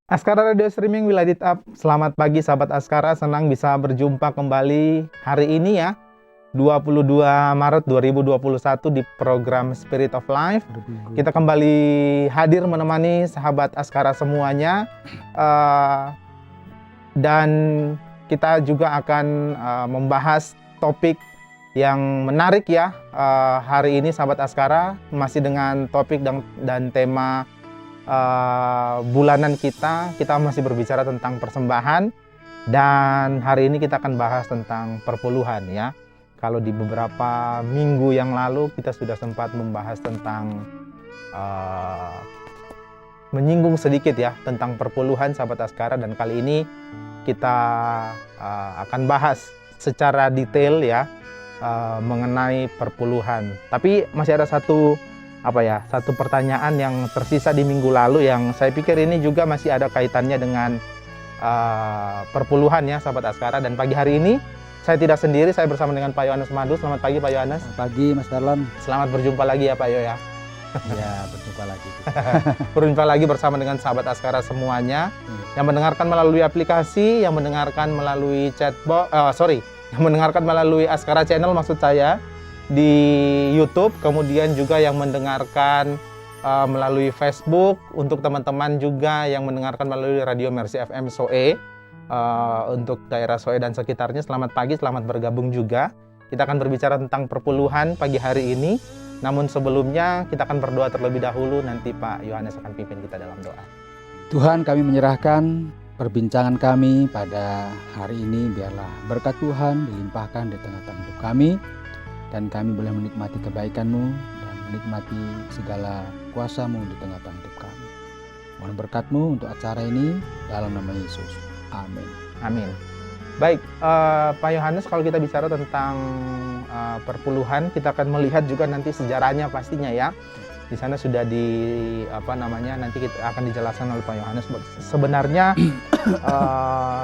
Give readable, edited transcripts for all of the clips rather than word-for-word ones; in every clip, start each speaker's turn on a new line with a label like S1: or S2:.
S1: Askara Radio Streaming We Light It Up. Selamat pagi sahabat Askara, senang bisa berjumpa kembali hari ini ya, 22 Maret 2021 di program Spirit of Life. Kita kembali hadir menemani sahabat Askara semuanya, dan kita juga akan membahas topik yang menarik ya. Hari ini sahabat Askara masih dengan topik dan tema bulanan kita masih berbicara tentang persembahan, dan hari ini kita akan bahas tentang perpuluhan ya. Kalau di beberapa minggu yang lalu kita sudah sempat membahas tentang menyinggung sedikit ya tentang perpuluhan sahabat Askara, dan kali ini kita akan bahas secara detail ya mengenai perpuluhan. Tapi masih ada satu pertanyaan yang tersisa di minggu lalu yang saya pikir ini juga masih ada kaitannya dengan perpuluhan ya sahabat Askara. Dan pagi hari ini saya tidak sendiri, saya bersama dengan Pak Yohanes Madu. Selamat pagi Pak Yohanes.
S2: Selamat pagi Mas Darlon.
S1: Selamat berjumpa lagi ya Pak Yo ya.
S2: Ya, berjumpa lagi.
S1: Berjumpa lagi bersama dengan sahabat Askara semuanya yang mendengarkan melalui aplikasi, yang mendengarkan melalui yang mendengarkan melalui Askara Channel maksud saya di YouTube, kemudian juga yang mendengarkan melalui Facebook, untuk teman-teman juga yang mendengarkan melalui Radio Mercy FM Soe, untuk daerah Soe dan sekitarnya. Selamat pagi, selamat bergabung juga. Kita akan berbicara tentang perpuluhan pagi hari ini. Namun sebelumnya kita akan berdoa terlebih dahulu, nanti Pak Yohanes akan pimpin kita dalam doa.
S2: Tuhan, kami menyerahkan perbincangan kami pada hari ini, biarlah berkat Tuhan dilimpahkan di tengah-tengah hidup kami, dan kami boleh menikmati kebaikan-Mu dan menikmati segala kuasa-Mu di tengah-tengah hidup kami. Mohon berkat-Mu untuk acara ini dalam nama Yesus. Amin.
S1: Amin. Baik, Pak Yohanes, kalau kita bicara tentang perpuluhan, kita akan melihat juga nanti sejarahnya pastinya ya. Di sana sudah nanti kita akan dijelaskan oleh Pak Yohanes sebenarnya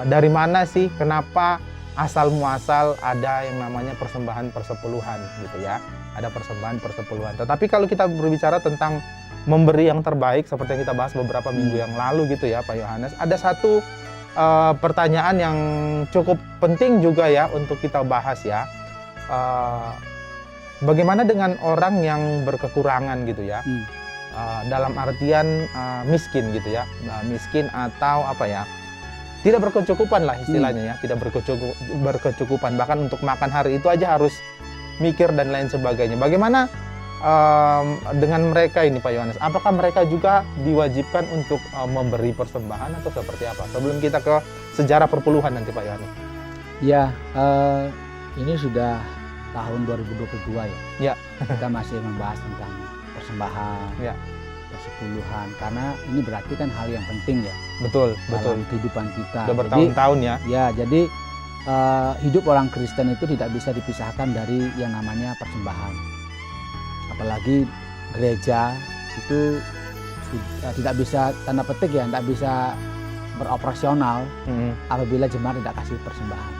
S1: dari mana sih, kenapa asal muasal ada yang namanya persembahan persepuluhan gitu ya. Ada persembahan persepuluhan. Tetapi kalau kita berbicara tentang memberi yang terbaik seperti yang kita bahas beberapa minggu yang lalu gitu ya Pak Yohanes, ada satu pertanyaan yang cukup penting juga ya untuk kita bahas ya. Bagaimana dengan orang yang berkekurangan gitu ya, dalam artian miskin gitu ya, miskin atau tidak berkecukupan lah istilahnya ya, tidak berkecukupan, bahkan untuk makan hari itu aja harus mikir dan lain sebagainya. Bagaimana dengan mereka ini Pak Yohanes? Apakah mereka juga diwajibkan untuk memberi persembahan atau seperti apa? Sebelum kita ke sejarah perpuluhan nanti Pak Yohanes.
S2: Ya, ini sudah tahun 2022 ya.
S1: Ya.
S2: Kita masih membahas tentang persembahan,
S1: ya,
S2: persepuluhan, karena ini berarti kan hal yang penting ya.
S1: Betul.
S2: Dalam kehidupan kita.
S1: Sudah bertahun-tahun ya.
S2: Ya, jadi hidup orang Kristen itu tidak bisa dipisahkan dari yang namanya persembahan. Apalagi gereja itu tidak bisa, tanda petik ya, tidak bisa beroperasional apabila jemaat tidak kasih persembahan.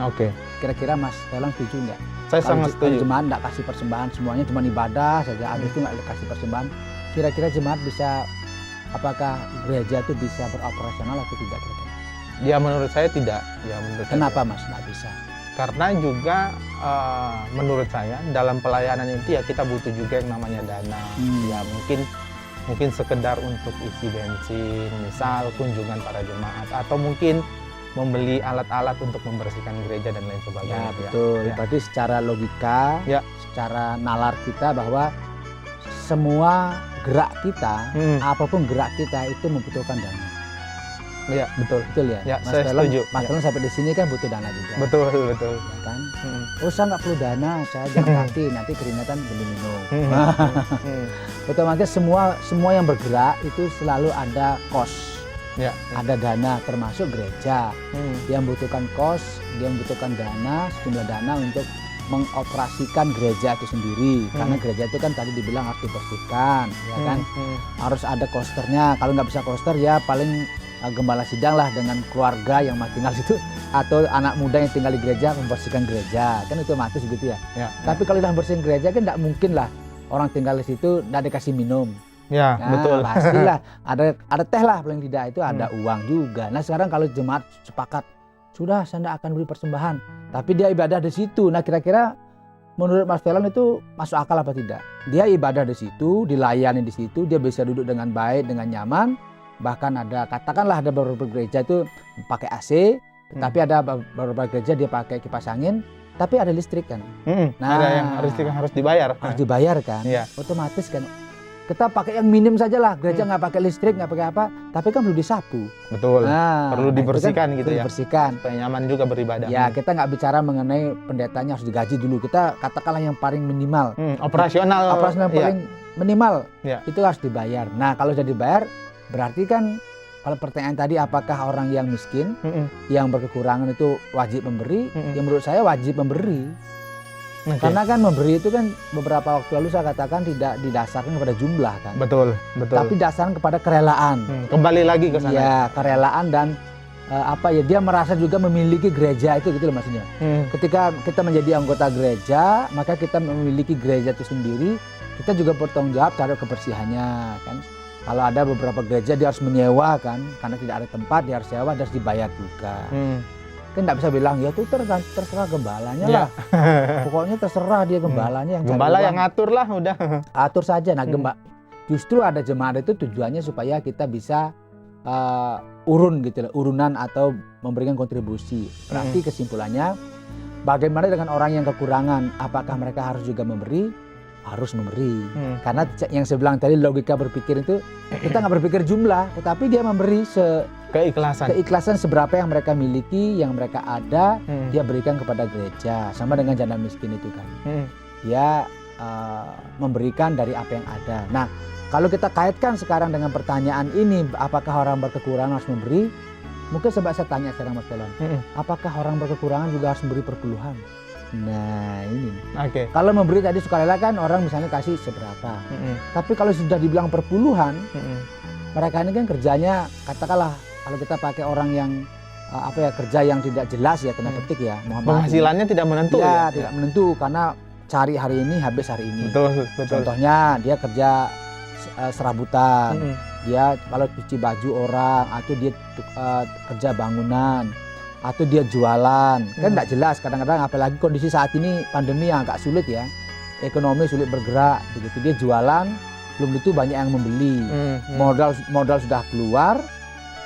S1: Oke.
S2: Kira-kira Mas Telang setuju nggak?
S1: Saya sangat setuju.
S2: Kalau jemaat tidak kasih persembahan, semuanya cuma ibadah saja, habis itu nggak kasih persembahan. Kira-kira jemaat bisa, apakah gereja itu bisa beroperasional atau tidak kira-kira?
S1: Ya menurut saya tidak.
S2: Kenapa Mas nggak bisa?
S1: Karena juga menurut saya dalam pelayanan itu ya kita butuh juga yang namanya dana. Ya mungkin sekedar untuk isi bensin, misal kunjungan para jemaat, atau mungkin membeli alat-alat untuk membersihkan gereja dan lain sebagainya.
S2: Ya betul. Ya. Berarti secara logika, secara nalar kita bahwa semua gerak kita, apapun gerak kita itu membutuhkan dana.
S1: Ya betul.
S2: Betul ya.
S1: Ya saya setuju.
S2: Mas Telang sampai di sini kan butuh dana juga.
S1: Betul.
S2: Ya kan? Saya nggak perlu dana, saya jalan kaki, nanti keringetan beli minum. Otomatis semua yang bergerak itu selalu ada cost.
S1: Ya.
S2: Ada dana, termasuk gereja. Dia membutuhkan cost, dia membutuhkan dana, sejumlah dana untuk mengoperasikan gereja itu sendiri. Karena gereja itu kan tadi dibilang harus dibersihkan, ya kan? Harus ada kosternya. Kalau nggak bisa koster ya paling gembala sidang lah dengan keluarga yang masih tinggal situ, atau anak muda yang tinggal di gereja membersihkan gereja, kan itu otomatis gitu ya. Tapi kalau udah bersihin gereja kan tidak mungkin lah orang tinggal di situ tidak dikasih minum.
S1: Ya,
S2: Nah,
S1: betul.
S2: pastilah ada teh lah paling tidak, itu ada uang juga. Nah sekarang kalau jemaat sepakat sudah saya tidak akan beri persembahan, tapi dia ibadah di situ. Nah kira-kira menurut Mas Velan itu masuk akal apa tidak? Dia ibadah di situ, dilayani di situ, dia bisa duduk dengan baik, dengan nyaman. Bahkan ada, katakanlah ada beberapa gereja itu pakai AC, tapi ada beberapa gereja dia pakai kipas angin, tapi ada listrik kan.
S1: Nah, ada yang harus dibayar.
S2: Harus dibayar kan.
S1: Iya.
S2: Otomatis kan. Kita pakai yang minim saja lah, gereja nggak pakai listrik, nggak pakai apa, tapi kan perlu disapu.
S1: Betul.
S2: Nah,
S1: Perlu dibersihkan
S2: itu kan
S1: gitu ya.
S2: Dibersihkan.
S1: Supaya nyaman juga beribadah.
S2: Ya, kita nggak bicara mengenai pendetanya harus digaji dulu. Kita katakanlah yang paling minimal.
S1: Operasional
S2: Paling minimal
S1: Iya.
S2: itu harus dibayar. Nah, kalau sudah dibayar, berarti kan kalau pertanyaan tadi apakah orang yang miskin, yang berkekurangan itu wajib memberi? Ya menurut saya wajib memberi.
S1: Okay.
S2: Karena kan memberi itu kan beberapa waktu lalu saya katakan tidak didasarkan kepada jumlah kan.
S1: Betul.
S2: Tapi dasarkan kepada kerelaan.
S1: Kembali lagi ke sana.
S2: Ya, kerelaan dan dia merasa juga memiliki gereja itu gitu loh maksudnya. Ketika kita menjadi anggota gereja, maka kita memiliki gereja itu sendiri, kita juga bertanggung jawab terhadap kebersihannya kan. Kalau ada beberapa gereja dia harus menyewa kan, karena tidak ada tempat dia harus sewa, dia harus dibayar juga. Kan nggak bisa bilang ya itu terserah gembalanya lah. Pokoknya terserah dia gembalanya yang
S1: gembala yang ngatur lah udah.
S2: Atur saja. Nah, justru ada jemaat itu tujuannya supaya kita bisa urun gitu loh, urunan atau memberikan kontribusi. Berarti kesimpulannya bagaimana dengan orang yang kekurangan? Apakah mereka harus juga memberi? Harus memberi. Karena yang saya bilang tadi logika berpikir itu kita nggak berpikir jumlah, tetapi dia memberi keikhlasan seberapa yang mereka miliki, yang mereka ada, dia berikan kepada gereja. Sama dengan janda miskin itu kan. Dia memberikan dari apa yang ada. Nah, kalau kita kaitkan sekarang dengan pertanyaan ini, apakah orang berkekurangan harus memberi? Mungkin saya tanya sekarang Mas Velan, apakah orang berkekurangan juga harus memberi perpuluhan? Nah ini. Kalau memberi tadi sukarela kan orang misalnya kasih seberapa. Tapi kalau sudah dibilang perpuluhan, mereka ini kan kerjanya katakanlah kalau kita pakai orang yang kerja yang tidak jelas ya tanda petik ya.
S1: Penghasilannya tidak menentu ya.
S2: Tidak menentu karena cari hari ini habis hari ini.
S1: Betul.
S2: Contohnya dia kerja serabutan, dia kalau cuci baju orang atau dia kerja bangunan. Atau dia jualan, kan tidak jelas kadang-kadang apalagi kondisi saat ini pandemi yang agak sulit ya, ekonomi sulit bergerak, begitu dia jualan belum tentu banyak yang membeli, modal sudah keluar,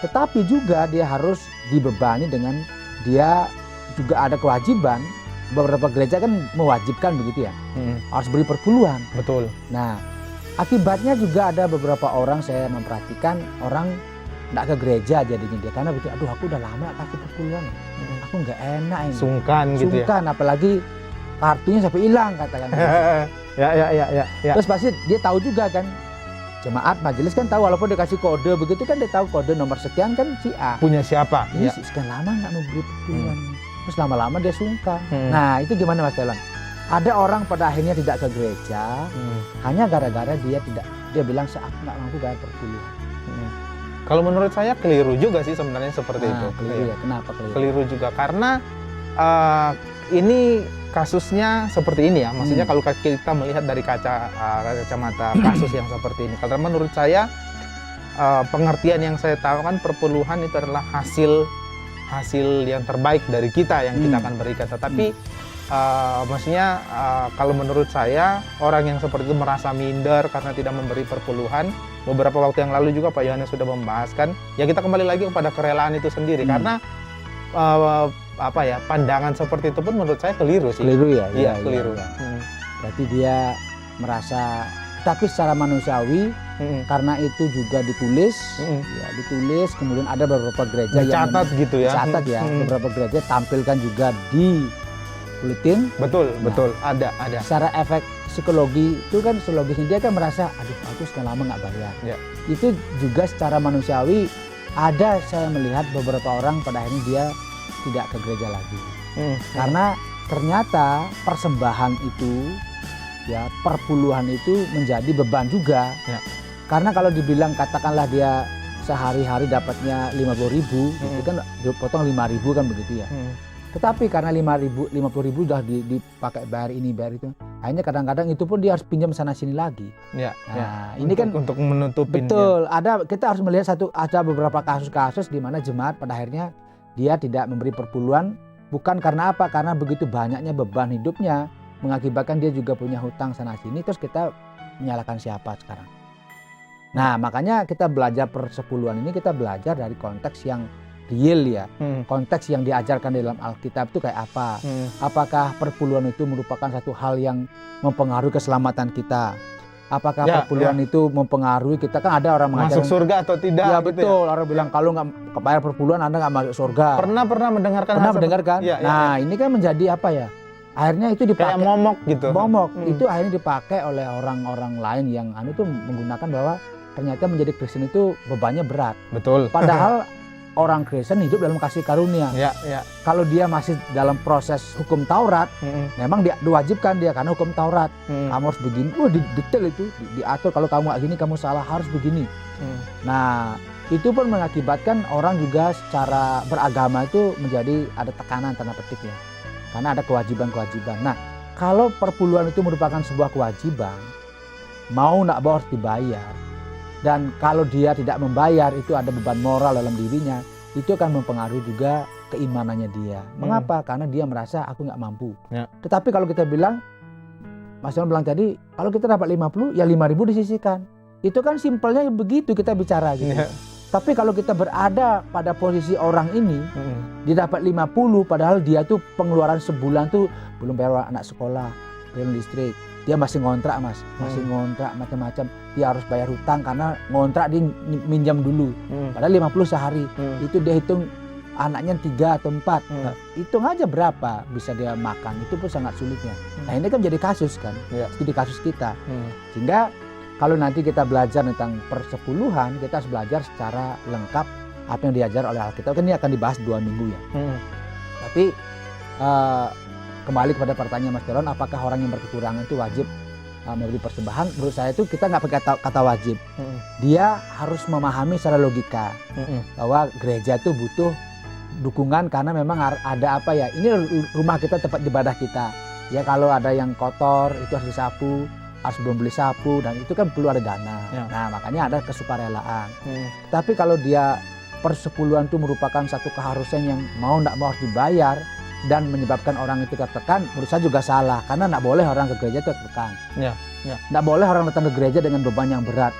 S2: tetapi juga dia harus dibebani dengan dia juga ada kewajiban, beberapa gereja kan mewajibkan begitu ya, harus beri perpuluhan.
S1: Betul.
S2: Nah akibatnya juga ada beberapa orang saya memperhatikan orang nggak ke gereja jadinya dia karena begitu, aduh aku udah lama kasih perpuluhan, aku nggak enak ini.
S1: Sungkan gitu ya.
S2: Apalagi kartunya sampai hilang katakan.
S1: Ya.
S2: Terus pasti dia tahu juga kan, jemaat majelis kan tahu walaupun dikasih kode begitu kan dia tahu kode nomor sekian kan si A.
S1: Punya siapa?
S2: Ini sekian lama nggak mau beri perpuluhan. Terus lama-lama dia sungkan. Nah itu gimana Mas Velan? Ada orang pada akhirnya tidak ke gereja hanya gara-gara dia bilang aku nggak mampu bayar perpuluhan.
S1: Kalau menurut saya keliru juga sih sebenarnya seperti itu.
S2: Keliru ya, kenapa keliru?
S1: Keliru juga karena ini kasusnya seperti ini ya. Maksudnya kalau kita melihat dari kacamata kasus yang seperti ini. Karena menurut saya pengertian yang saya tahu kan perpuluhan itu adalah hasil yang terbaik dari kita yang kita akan berikan. Tetapi maksudnya kalau menurut saya orang yang seperti itu merasa minder karena tidak memberi perpuluhan. Beberapa waktu yang lalu juga Pak Yohanes sudah membahaskan, ya kita kembali lagi kepada kerelaan itu sendiri karena pandangan seperti itu pun menurut saya keliru sih.
S2: Keliru ya?
S1: Iya, keliru.
S2: Ya. Berarti dia merasa, tapi secara manusiawi karena itu juga ditulis, kemudian ada beberapa gereja
S1: dicatat gitu ya.
S2: Dicatat ya, beberapa gereja tampilkan juga di buletin.
S1: Betul, ada.
S2: Secara efek psikologi itu kan psikologisnya dia kan merasa, aduh aku sekian lama nggak bayar.
S1: Ya.
S2: Itu juga secara manusiawi ada saya melihat beberapa orang pada akhirnya dia tidak ke gereja lagi. Karena ternyata persembahan itu, ya perpuluhan itu menjadi beban juga. Ya. Karena kalau dibilang katakanlah dia sehari-hari dapatnya 50.000, itu kan dipotong 5.000 kan begitu ya. Tetapi karena 50.000 sudah dipakai bayar ini bayar itu, Akhirnya kadang-kadang itu pun dia harus pinjam sana sini lagi.
S1: Ya,
S2: Nah, ini kan
S1: untuk menutupin.
S2: betul. Kita harus melihat ada beberapa kasus-kasus di mana jemaat pada akhirnya dia tidak memberi perpuluhan, bukan karena apa? Karena begitu banyaknya beban hidupnya mengakibatkan dia juga punya hutang sana sini, terus kita menyalahkan siapa sekarang? Nah, makanya kita belajar persepuluhan ini, kita belajar dari konteks yang real ya. Konteks yang diajarkan dalam Alkitab itu kayak apa? Apakah perpuluhan itu merupakan satu hal yang mempengaruhi keselamatan kita? Apakah perpuluhan itu mempengaruhi kita? Kan ada orang
S1: masuk surga atau tidak?
S2: Ya
S1: gitu
S2: betul. Orang bilang kalau nggak bayar perpuluhan Anda nggak masuk surga.
S1: Pernah mendengarkan?
S2: Pernah mendengarkan?
S1: Ya,
S2: nah ini kan menjadi apa ya? Akhirnya itu dipakai.
S1: Kayak momok gitu.
S2: Momok itu akhirnya dipakai oleh orang-orang lain yang itu menggunakan bahwa ternyata menjadi Kristen itu bebannya berat.
S1: Betul.
S2: Padahal orang Kristen hidup dalam kasih karunia.
S1: Ya.
S2: Kalau dia masih dalam proses hukum Taurat, memang diwajibkan dia karena hukum Taurat. Kamu harus begini. Detail itu diatur. Kalau kamu gini, kamu salah, harus begini. Nah, itu pun mengakibatkan orang juga secara beragama itu menjadi ada tekanan tanda petik ya. Karena ada kewajiban-kewajiban. Nah, kalau perpuluhan itu merupakan sebuah kewajiban, mau nggak harus dibayar. Dan kalau dia tidak membayar, itu ada beban moral dalam dirinya, itu akan mempengaruhi juga keimanannya dia. Mengapa? Karena dia merasa aku nggak mampu.
S1: Ya.
S2: Tetapi kalau kita bilang, Mas Yon bilang tadi, kalau kita dapat 50, ya 5.000 disisihkan. Itu kan simpelnya begitu kita bicara gitu.
S1: Ya.
S2: Tapi kalau kita berada pada posisi orang ini, dia dapat 50, padahal dia tuh pengeluaran sebulan tuh belum bayar anak sekolah, bayar listrik. Dia masih ngontrak Mas, masih ngontrak macam-macam. Dia harus bayar hutang karena ngontrak dia minjam dulu. Padahal 50 sehari. Itu dia hitung anaknya 3 atau 4. Nah, hitung aja berapa bisa dia makan. Itu pun sangat sulitnya. Nah ini kan jadi kasus kan, jadi kasus kita. Sehingga kalau nanti kita belajar tentang persepuluhan, kita harus belajar secara lengkap apa yang diajar oleh Alkitab. Kan ini akan dibahas 2 minggu ya. Tapi kembali kepada pertanyaan Mas Teron, apakah orang yang berkekurangan itu wajib memberi persembahan? Menurut saya itu kita nggak pakai kata wajib. Dia harus memahami secara logika bahwa gereja itu butuh dukungan karena memang ada apa ya? Ini rumah kita, tempat ibadah kita. Ya kalau ada yang kotor itu harus disapu, harus belum beli sapu, dan itu kan perlu ada dana. Nah makanya ada kesukarelaan. Tapi kalau dia persepuluhan itu merupakan satu keharusan yang mau nggak mau harus dibayar, dan menyebabkan orang itu tertekan, menurut saya juga salah. Karena nggak boleh orang ke gereja tertekan. Nggak boleh orang datang ke gereja dengan beban yang berat.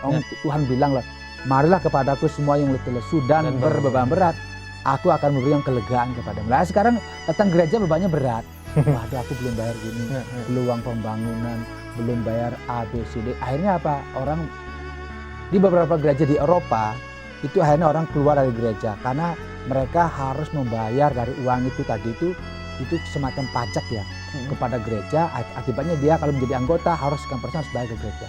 S2: Tuhan bilang lah, marilah kepadaku semua yang letih lesu dan berbeban berat, aku akan memberikan kelegaan kepadamu. Nah sekarang datang gereja bebannya berat. Waduh aku belum bayar gini, belum uang pembangunan, belum bayar A, B, C, D. Akhirnya apa? Orang di beberapa gereja di Eropa, itu akhirnya orang keluar dari gereja karena mereka harus membayar dari uang itu tadi itu semacam pajak ya kepada gereja. Akibatnya dia kalau menjadi anggota harus sekian persen harus bayar ke gereja.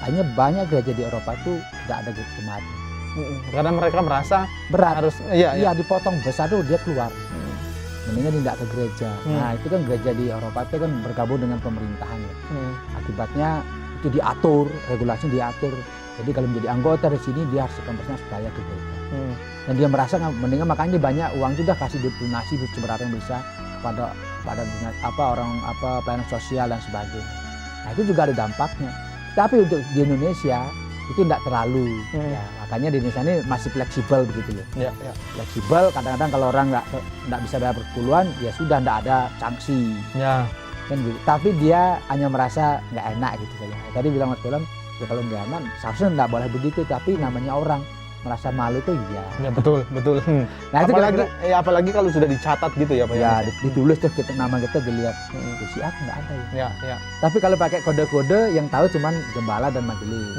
S2: Akhirnya banyak gereja di Eropa itu tidak ada jemaat.
S1: Karena mereka merasa
S2: berat.
S1: Harus
S2: dipotong besar tuh dia keluar. Mendingan tidak ke gereja. Nah itu kan gereja di Eropa itu kan bergabung dengan pemerintahan ya. Akibatnya itu diatur, regulasinya diatur. Jadi kalau menjadi anggota di sini dia harus sekian persen harus bayar ke gereja. Dan dia merasa mendingan makanya banyak uang itu udah kasih donasi seberapa yang bisa kepada pelayanan sosial dan sebagainya. Nah itu juga ada dampaknya. Tapi untuk di Indonesia itu tidak terlalu. Ya, makanya di Indonesia ini masih fleksibel begitu loh. Fleksibel. Kadang-kadang kalau orang nggak bisa bayar perpuluhan, ya sudah tidak ada sanksi. Kan gitu. Tapi dia hanya merasa nggak enak gitu saja. Tadi bilang Mas Dolan, ya kalau nggak enak, seharusnya nggak boleh begitu. Tapi namanya orang merasa malu tuh iya.
S1: Ya betul. Nah apalagi kalau sudah dicatat gitu ya Pak.
S2: Ya ditulis tuh nama kita dilihat. Si aku nggak ada ya. Tapi kalau pakai kode-kode yang tahu cuman gembala dan majelis.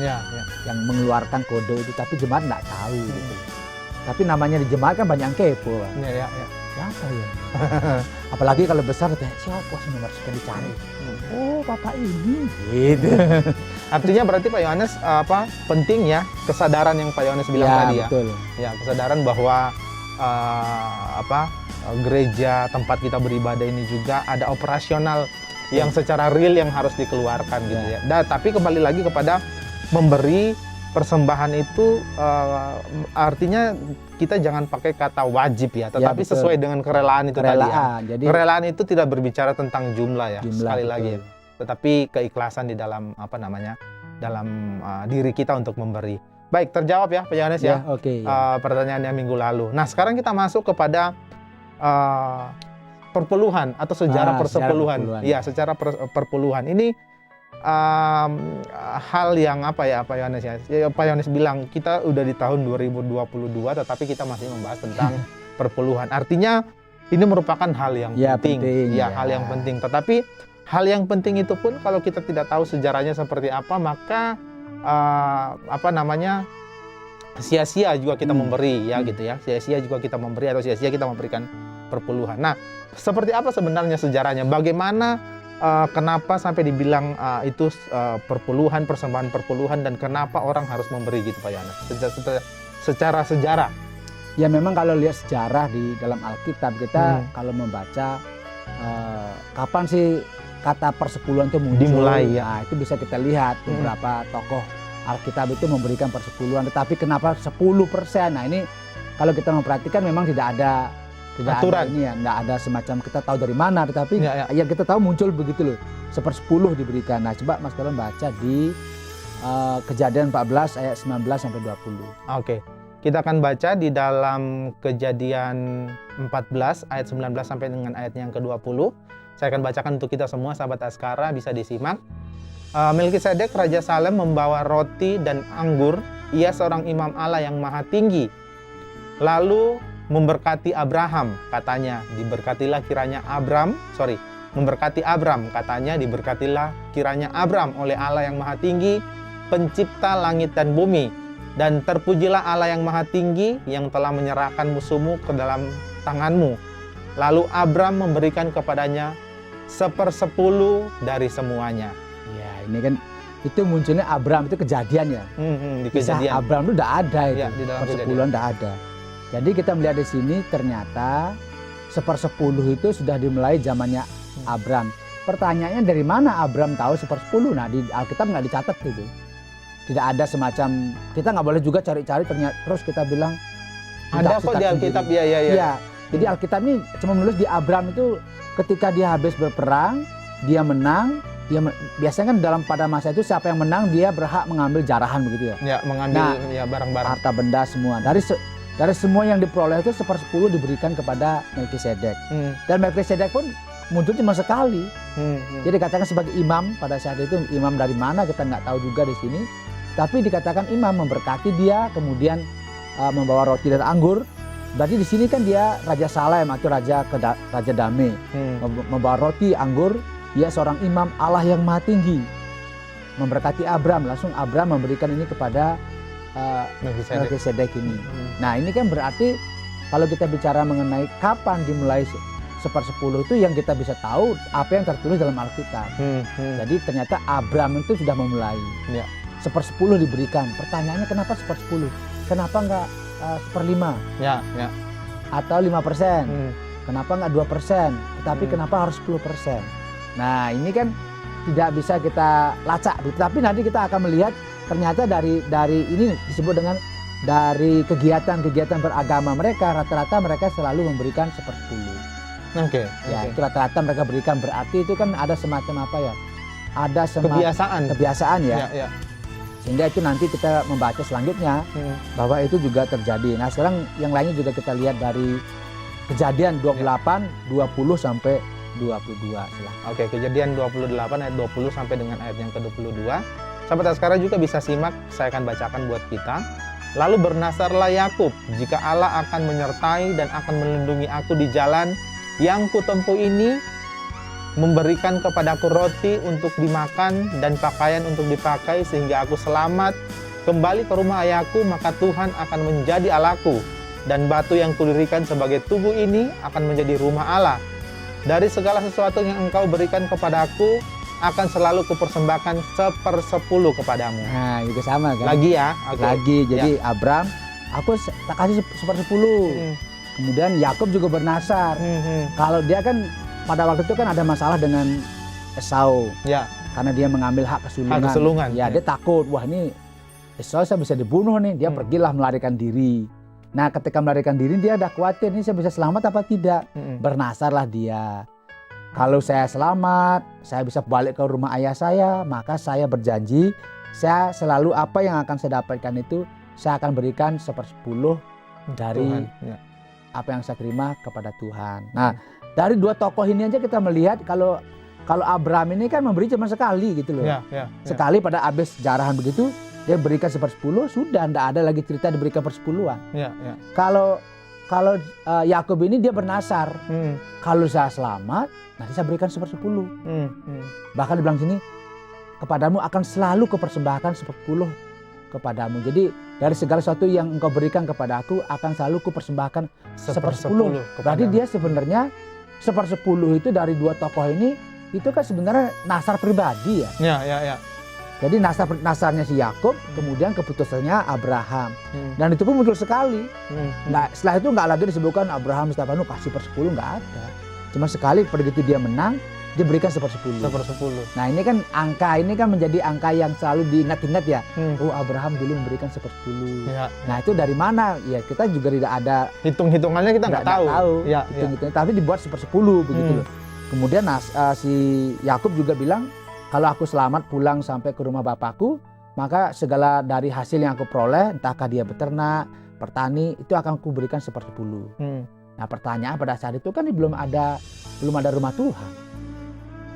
S2: Yang mengeluarkan kode itu, tapi jemaat nggak tahu gitu. Tapi namanya di jemaat kan banyak yang kepo. Siapa ya? Apalagi kalau besar siapa sih nomor sekian dicari. Oh bapak ini gitu.
S1: Artinya berarti Pak Yohanes penting ya kesadaran yang Pak Yohanes bilang tadi ya.
S2: Betul.
S1: Ya kesadaran bahwa gereja tempat kita beribadah ini juga ada operasional yang secara real yang harus dikeluarkan gitu ya. Dan tapi kembali lagi kepada memberi persembahan itu artinya kita jangan pakai kata wajib ya, tetapi sesuai dengan kerelaan itu tadi ya. Jadi kerelaan itu tidak berbicara tentang jumlah ya, sekali lagi ya. tetapi keikhlasan di dalam dalam diri kita untuk memberi. Baik, terjawab ya Pak Yohanes ya.
S2: Oke.
S1: Pertanyaannya minggu lalu. Nah, sekarang kita masuk kepada perpuluhan atau sejarah persepuluhan. Iya, secara perpuluhan. Ini hal yang apa ya Pak Yohanes ya? Pak Yohanes bilang kita udah di tahun 2022 tetapi kita masih membahas tentang perpuluhan. Artinya ini merupakan hal yang penting. Hal yang penting. Tetapi hal yang penting itu pun kalau kita tidak tahu sejarahnya seperti apa, maka sia-sia juga kita memberi ya gitu ya. Sia-sia juga kita memberi atau sia-sia kita memberikan perpuluhan. Nah, seperti apa sebenarnya sejarahnya? Bagaimana kenapa sampai dibilang itu perpuluhan, persembahan perpuluhan, dan kenapa orang harus memberi gitu Pak Yohanes? Secara sejarah.
S2: Ya memang kalau lihat sejarah di dalam Alkitab kita kalau membaca kapan sih kata persepuluhan itu muncul.
S1: Dimulai ya.
S2: Nah, itu bisa kita lihat beberapa tokoh Alkitab itu memberikan persepuluhan, tetapi kenapa 10%? Nah, ini kalau kita memperhatikan memang tidak ada aturan. Tidak ada semacam kita tahu dari mana, tetapi yang kita tahu muncul begitu loh, 1/10 diberikan. Nah, coba Mas kalian baca di Kejadian 14 ayat 19 sampai 20.
S1: Oke. Kita akan baca di dalam Kejadian 14 ayat 19 sampai dengan ayatnya yang ke-20. Saya akan bacakan untuk kita semua sahabat Askara, bisa disimak. Melkisedek Raja Salem membawa roti dan anggur. Ia seorang imam Allah yang maha tinggi. Lalu memberkati Abraham, katanya, diberkatilah kiranya memberkati Abram, katanya, diberkatilah kiranya Abram oleh Allah yang maha tinggi, pencipta langit dan bumi. Dan terpujilah Allah yang maha tinggi yang telah menyerahkan musuhmu ke dalam tanganmu. Lalu Abram memberikan kepadanya 1/10 dari semuanya.
S2: Ya, ini kan itu munculnya Abram, itu kejadian ya.
S1: Di Kejadian.
S2: Abram itu tidak ada itu.
S1: Ya, di dalam
S2: persepuluhan tidak ada. Jadi kita melihat di sini ternyata 1/10 itu sudah dimulai zamannya Abram. Pertanyaannya dari mana Abram tahu 1/10? Nah, di Alkitab nggak dicatat itu. Tidak ada semacam, kita nggak boleh juga cari-cari ternyata terus kita bilang
S1: ada kok di Alkitab ya.
S2: Iya. Jadi Alkitab ini cuma menulis di Abram itu ketika dia habis berperang, dia menang, biasanya kan pada masa itu siapa yang menang dia berhak mengambil jarahan begitu ya.
S1: Ya, mengambil barang-barang,
S2: harta benda semua. Dari semua yang diperoleh itu 1/10 diberikan kepada Melkisedek. Dan Melkisedek pun muncul cuma sekali. Jadi dikatakan sebagai imam pada saat itu, imam dari mana kita nggak tahu juga di sini. Tapi dikatakan imam memberkati dia, kemudian membawa roti dan anggur. Berarti di sini kan dia Raja Salem atau Raja Damai. Membawa roti, anggur, dia seorang imam Allah yang maha tinggi. Memberkati Abram, langsung Abram memberikan ini kepada Melkisedek ini. Nah, ini kan berarti kalau kita bicara mengenai kapan dimulai 1/10 itu yang kita bisa tahu apa yang tertulis dalam Alkitab. Jadi ternyata Abram itu sudah memulai. 1/10 diberikan. Pertanyaannya kenapa 1/10? Kenapa enggak 1/5?
S1: Ya.
S2: Atau 5%? Kenapa enggak 2%? Tetapi kenapa harus 10%? Nah, ini kan tidak bisa kita lacak. Tapi nanti kita akan melihat ternyata dari ini disebut dengan dari kegiatan-kegiatan beragama mereka, rata-rata mereka selalu memberikan 1/10.
S1: Oke.
S2: Itu rata-rata mereka berikan, berarti itu kan ada semacam apa ya? Ada kebiasaan ya. Sehingga itu nanti kita membaca selanjutnya bahwa itu juga terjadi. Nah, sekarang yang lainnya juga kita lihat dari Kejadian 28 20 sampai 22 silahkan.
S1: Oke, Kejadian 28 ayat 20 sampai dengan ayat yang ke-22. Sahabat Askara juga bisa simak, saya akan bacakan buat kita. Lalu bernasarlah Yakub, jika Allah akan menyertai dan akan melindungi aku di jalan yang kutempuh ini, memberikan kepadaku roti untuk dimakan dan pakaian untuk dipakai sehingga aku selamat kembali ke rumah ayahku, maka Tuhan akan menjadi Allahku dan batu yang kudirikan sebagai tubuh ini akan menjadi rumah Allah. Dari segala sesuatu yang engkau berikan kepadaku akan selalu kupersembahkan 1/10 kepadamu.
S2: Nah, juga sama kan?
S1: Lagi ya?
S2: Lagi. Jadi Abram, aku tak kasih 1/10. Kemudian Yakub juga bernasar. Kalau dia kan pada waktu itu kan ada masalah dengan Esau. Karena dia mengambil hak kesulungan. Dia takut, wah ini Esau saya bisa dibunuh nih. Dia pergilah melarikan diri. Nah, ketika melarikan diri dia udah khawatir, ini saya bisa selamat apa tidak. Bernasarlah dia. Kalau saya selamat, saya bisa balik ke rumah ayah saya, maka saya berjanji, saya selalu apa yang akan saya dapatkan itu, saya akan berikan 1/10 dari
S1: Tuhan, ya.
S2: apa yang saya terima kepada Tuhan. Nah, dari dua tokoh ini aja kita melihat kalau Abraham ini kan memberi cuma sekali gitu loh.
S1: Ya, ya, ya.
S2: Sekali pada habis jarahan begitu, dia berikan 1/10, sudah tidak ada lagi cerita diberikan persepuluhan.
S1: Ya, ya.
S2: Kalau Yakub ini dia bernasar, kalau saya selamat, nanti saya berikan 1/10. Bahkan dibilang sini, kepadamu akan selalu kupersembahkan 10 kepadamu. Jadi dari segala sesuatu yang engkau berikan kepada aku akan selalu kupersembahkan 1/10. Berarti dia sebenarnya 1/10 itu dari dua tokoh ini itu kan sebenarnya nasar pribadi ya.
S1: Ya, ya, ya.
S2: Jadi nasarnya si Yakub, kemudian keputusannya Abraham. Dan itu pun muncul sekali. Nah, setelah itu nggak lagi disebutkan Abraham setiap anu kasih 1/10, nggak ada. Cuma sekali begitu dia menang, dia berikan 1/10. Nah, ini kan angka ini kan menjadi angka yang selalu diingat-ingat ya. Oh, Abraham dulu memberikan 1/10. Ya. Nah, itu dari mana? Ya kita juga tidak ada
S1: hitung-hitungannya, kita nggak tahu.
S2: Ya, hitung-hitungan, tapi dibuat 1/10 begitu loh. Kemudian si Yakub juga bilang, kalau aku selamat pulang sampai ke rumah bapakku, maka segala dari hasil yang aku peroleh, entahkah dia beternak, bertani, itu akan aku berikan 1/10. Nah, pertanyaan pada saat itu kan belum ada rumah Tuhan.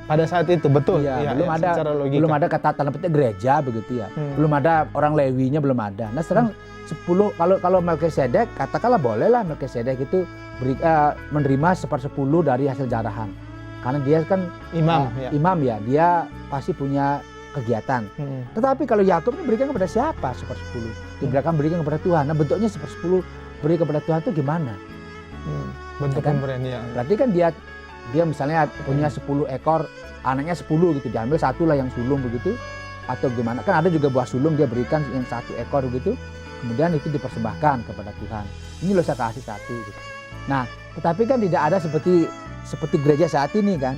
S1: Pada saat itu betul.
S2: Ya, belum ada kata tanda petik gereja begitu ya. Belum ada orang Lewinya, belum ada. Nah, sekarang 10 kalau Melkisedek, katakanlah bolehlah Melkisedek itu menerima 1/10 dari hasil jarahan. Karena dia kan imam ya, dia pasti punya kegiatan. Tetapi kalau Yakub ini berikan kepada siapa 1/10? Berikan kepada Tuhan. Nah, bentuknya 1/10 beri kepada Tuhan itu gimana?
S1: Bentuk
S2: kan?
S1: pemberian.
S2: Berarti kan dia misalnya punya 10 ekor, anaknya 10 gitu, diambil satu lah yang sulung begitu, atau gimana? Kan ada juga buah sulung dia berikan yang 1 ekor begitu, kemudian itu dipersembahkan kepada Tuhan. Ini loh saya kasih 1 gitu. Nah, tetapi kan tidak ada seperti gereja saat ini kan.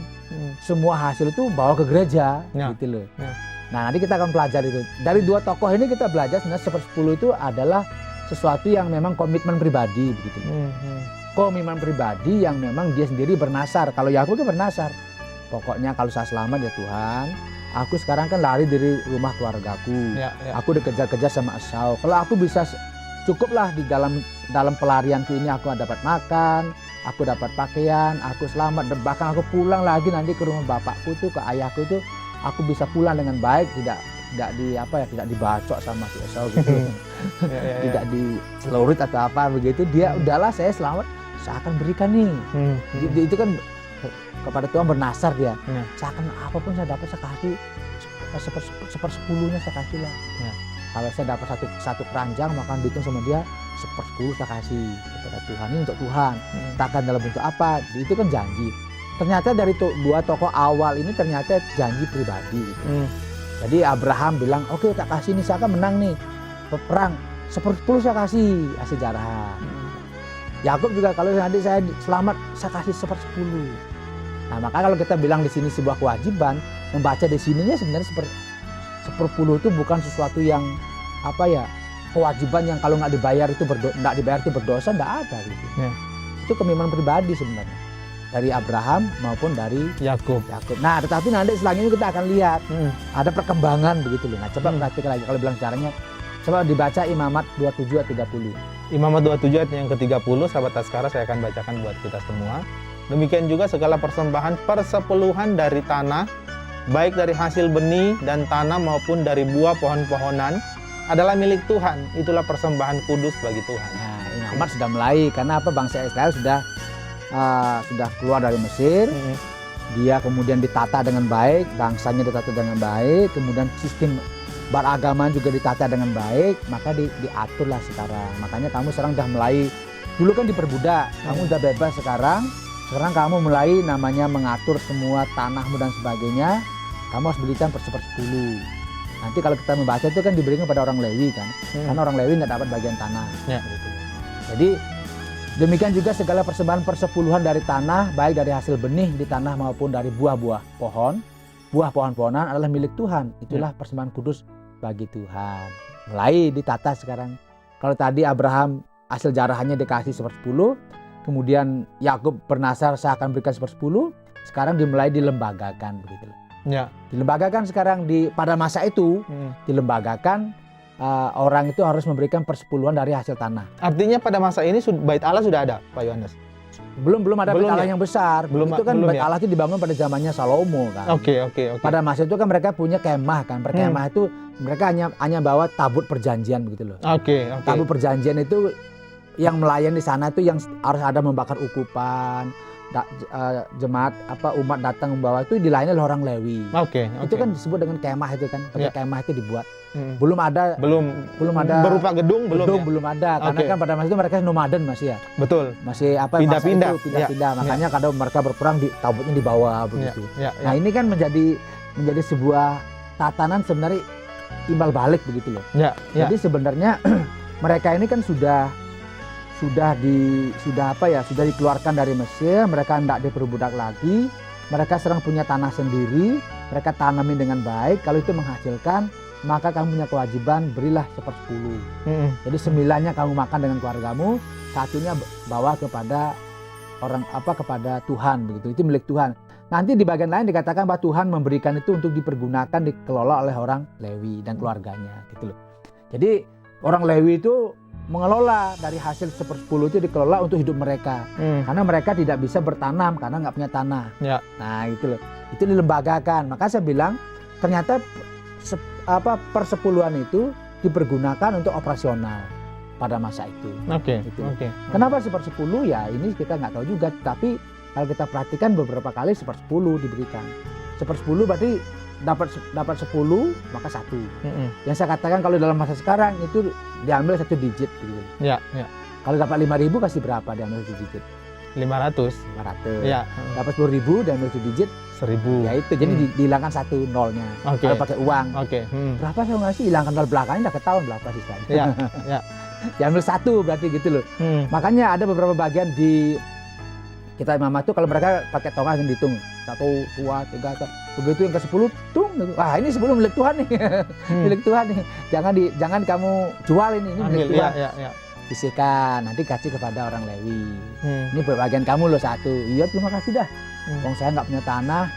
S2: Semua hasil itu bawa ke gereja gitu loh. Nah, nanti kita akan pelajari itu. Dari dua tokoh ini kita belajar sebenarnya 1/10 itu adalah sesuatu yang memang komitmen pribadi begitu. Komitmen pribadi yang memang dia sendiri bernasar. Kalau Yakub itu bernasar. Pokoknya kalau saya selamat ya Tuhan, aku sekarang kan lari dari rumah keluargaku. Aku dikejar-kejar sama Esau. Kalau aku bisa cukuplah di dalam pelarianku ini aku dapat makan, aku dapat pakaian, aku selamat, dan bahkan aku pulang lagi nanti ke rumah bapakku tuh, ke ayahku tuh, aku bisa pulang dengan baik, tidak dibacok sama si Esau gitu. Tidak dicelurit atau apa begitu. Dia udahlah saya selamat, saya akan berikan nih. Itu kan kepada Tuhan bernasar dia. Saya akan apapun saya dapat saya kasih 1/10-nya saya kasih lah. Kalau saya dapat satu keranjang, maka dihitung sama dia 1/10 saya kasih kepada Tuhan. Ini untuk Tuhan. Takkan dalam bentuk apa? Itu kan janji. Ternyata dari dua tokoh awal ini ternyata janji pribadi. Jadi Abraham bilang, oke, tak kasih nih, saya akan menang nih perang, 1/10 saya kasih hasil jarahan. Yakub juga kalau nanti saya selamat, saya kasih 1/10. Nah, maka kalau kita bilang di sini sebuah kewajiban, membaca di sininya sebenarnya 1/10 itu bukan sesuatu yang kewajiban yang kalau nggak dibayar itu berdosa, nggak ada gitu. Itu komitmen pribadi sebenarnya dari Abraham maupun dari
S1: Yakub.
S2: Nah, tetapi nanti selanjutnya kita akan lihat ada perkembangan begitu loh. Nah, coba perhatikan lagi kalau bilang caranya. Coba dibaca Imamat 27 ayat 30.
S1: Imamat 27 ayat yang ke-30, sahabat Askara, saya akan bacakan buat kita semua. Demikian juga segala persembahan persepuluhan dari tanah, baik dari hasil benih dan tanah maupun dari buah pohon-pohonan, adalah milik Tuhan. Itulah persembahan kudus bagi Tuhan.
S2: Nah, Imamat sudah mulai, karena apa, bangsa Israel sudah keluar dari Mesir. Dia kemudian ditata dengan baik, bangsanya ditata dengan baik, kemudian sistem beragama juga ditata dengan baik, maka diaturlah sekarang. Makanya kamu sekarang sudah mulai, dulu kan diperbudak, kamu sudah bebas sekarang kamu mulai namanya mengatur semua tanahmu dan sebagainya, kamu harus berikan 1/10. Nanti kalau kita membaca itu kan diberikan pada orang Lewi kan, karena orang Lewi nggak dapat bagian tanah. Jadi demikian juga segala persembahan persepuluhan dari tanah, baik dari hasil benih di tanah maupun dari buah-buah pohon. Buah pohon-pohonan adalah milik Tuhan. Itulah persembahan kudus bagi Tuhan. Mulai ditata sekarang. Kalau tadi Abraham hasil jarahannya dikasih 1/10, kemudian Yakub bernasar saya akan berikan 1/10. sekarang dimulai dilembagakan begitu.
S1: Ya.
S2: Dilembagakan sekarang pada masa itu dilembagakan orang itu harus memberikan persepuluhan dari hasil tanah.
S1: Artinya pada masa ini Bait Allah sudah ada, Pak Yohanes?
S2: Belum ada Bait Allah
S1: ya?
S2: yang besar. Itu kan Bait Allah itu dibangun pada zamannya Salomo kan.
S1: Oke.
S2: Pada masa itu kan mereka punya kemah kan. Perkemah itu mereka hanya bawa tabut perjanjian begitu loh.
S1: Oke.
S2: Tabut perjanjian itu yang melayani di sana itu yang harus ada membakar ukupan. Jemaat umat datang membawa itu dilayani oleh orang Lewi.
S1: Oke.
S2: Itu kan disebut dengan kemah itu kan. Pakai kemah itu dibuat.
S1: Belum ada berupa gedung
S2: belum ada karena kan pada masa itu mereka nomaden masih ya. Betul. Masih
S1: pindah-pindah.
S2: Makanya kadang mereka berperang tabutnya di bawah begitu. Nah, ini kan menjadi menjadi sebuah tatanan sebenarnya timbal balik begitu loh. Ya, ya. Jadi sebenarnya mereka ini kan sudah dikeluarkan dari Mesir, mereka tidak diperbudak lagi, mereka sekarang punya tanah sendiri, mereka tanami dengan baik, kalau itu menghasilkan, maka kamu punya kewajiban berilah 1/10. Jadi 9-nya kamu makan dengan keluargamu, 1-nya bawa kepada kepada Tuhan begitu. Itu milik Tuhan. Nanti di bagian lain dikatakan bahwa Tuhan memberikan itu untuk dipergunakan, dikelola oleh orang Lewi dan keluarganya gitu loh. Jadi orang Lewi itu mengelola dari hasil 1/10 itu dikelola untuk hidup mereka. Karena mereka tidak bisa bertanam karena nggak punya tanah. Ya. Nah itu loh. Itu dilembagakan. Maka saya bilang ternyata persepuluhan itu dipergunakan untuk operasional pada masa itu. Oke. Gitu. Kenapa 1/10? Ya ini kita nggak tahu juga. Tapi kalau kita perhatikan beberapa kali 1/10 diberikan. 1/10 berarti dapat 10 maka 1. Yang saya katakan kalau dalam masa sekarang itu diambil 1 digit gitu. Ya. Kalau dapat 5.000 kasih berapa diambil 1 digit?
S1: 500. Ya.
S2: Dapat 10.000 diambil 1 digit
S1: 1.000.
S2: Ya itu jadi dihilangkan 1 nolnya. Kalau pakai uang. Berapa saya ngasih hilangkan nol belakangnya udah ketahuan berapa sisanya. Ya. Diambil 1 berarti gitu loh. Makanya ada beberapa bagian di kita imamah itu kalau mereka pakai tongkat yang dihitung 1, 2, 3, begitu yang ke-10 tung. Wah ini 10 milik Tuhan nih. Milik Tuhan nih. Jangan kamu jual ini milik Tuhan. Ya. Sisihkan nanti kasih kepada orang Lewi. Ini bagian kamu loh 1. Iya terima kasih dah. Wong saya nggak punya tanah,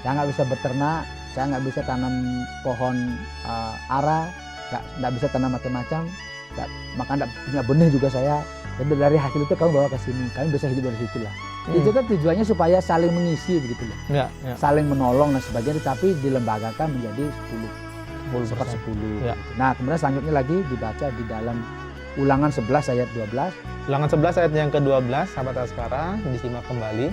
S2: saya nggak bisa beternak, saya nggak bisa tanam pohon ara, nggak bisa tanam macam-macam, maka nggak punya benih juga saya. Jadi dari hasil itu kamu bawa ke sini, kami bisa hidup dari situ lah. Itu kan tujuannya supaya saling mengisi begitu loh. Ya. Saling menolong dan sebagainya, tapi dilembagakan menjadi 10/10. Ya. Nah kemudian selanjutnya lagi dibaca di dalam Ulangan 11 ayat 12.
S1: Ulangan 11 ayat yang ke-12, sahabat Askara, disimak kembali.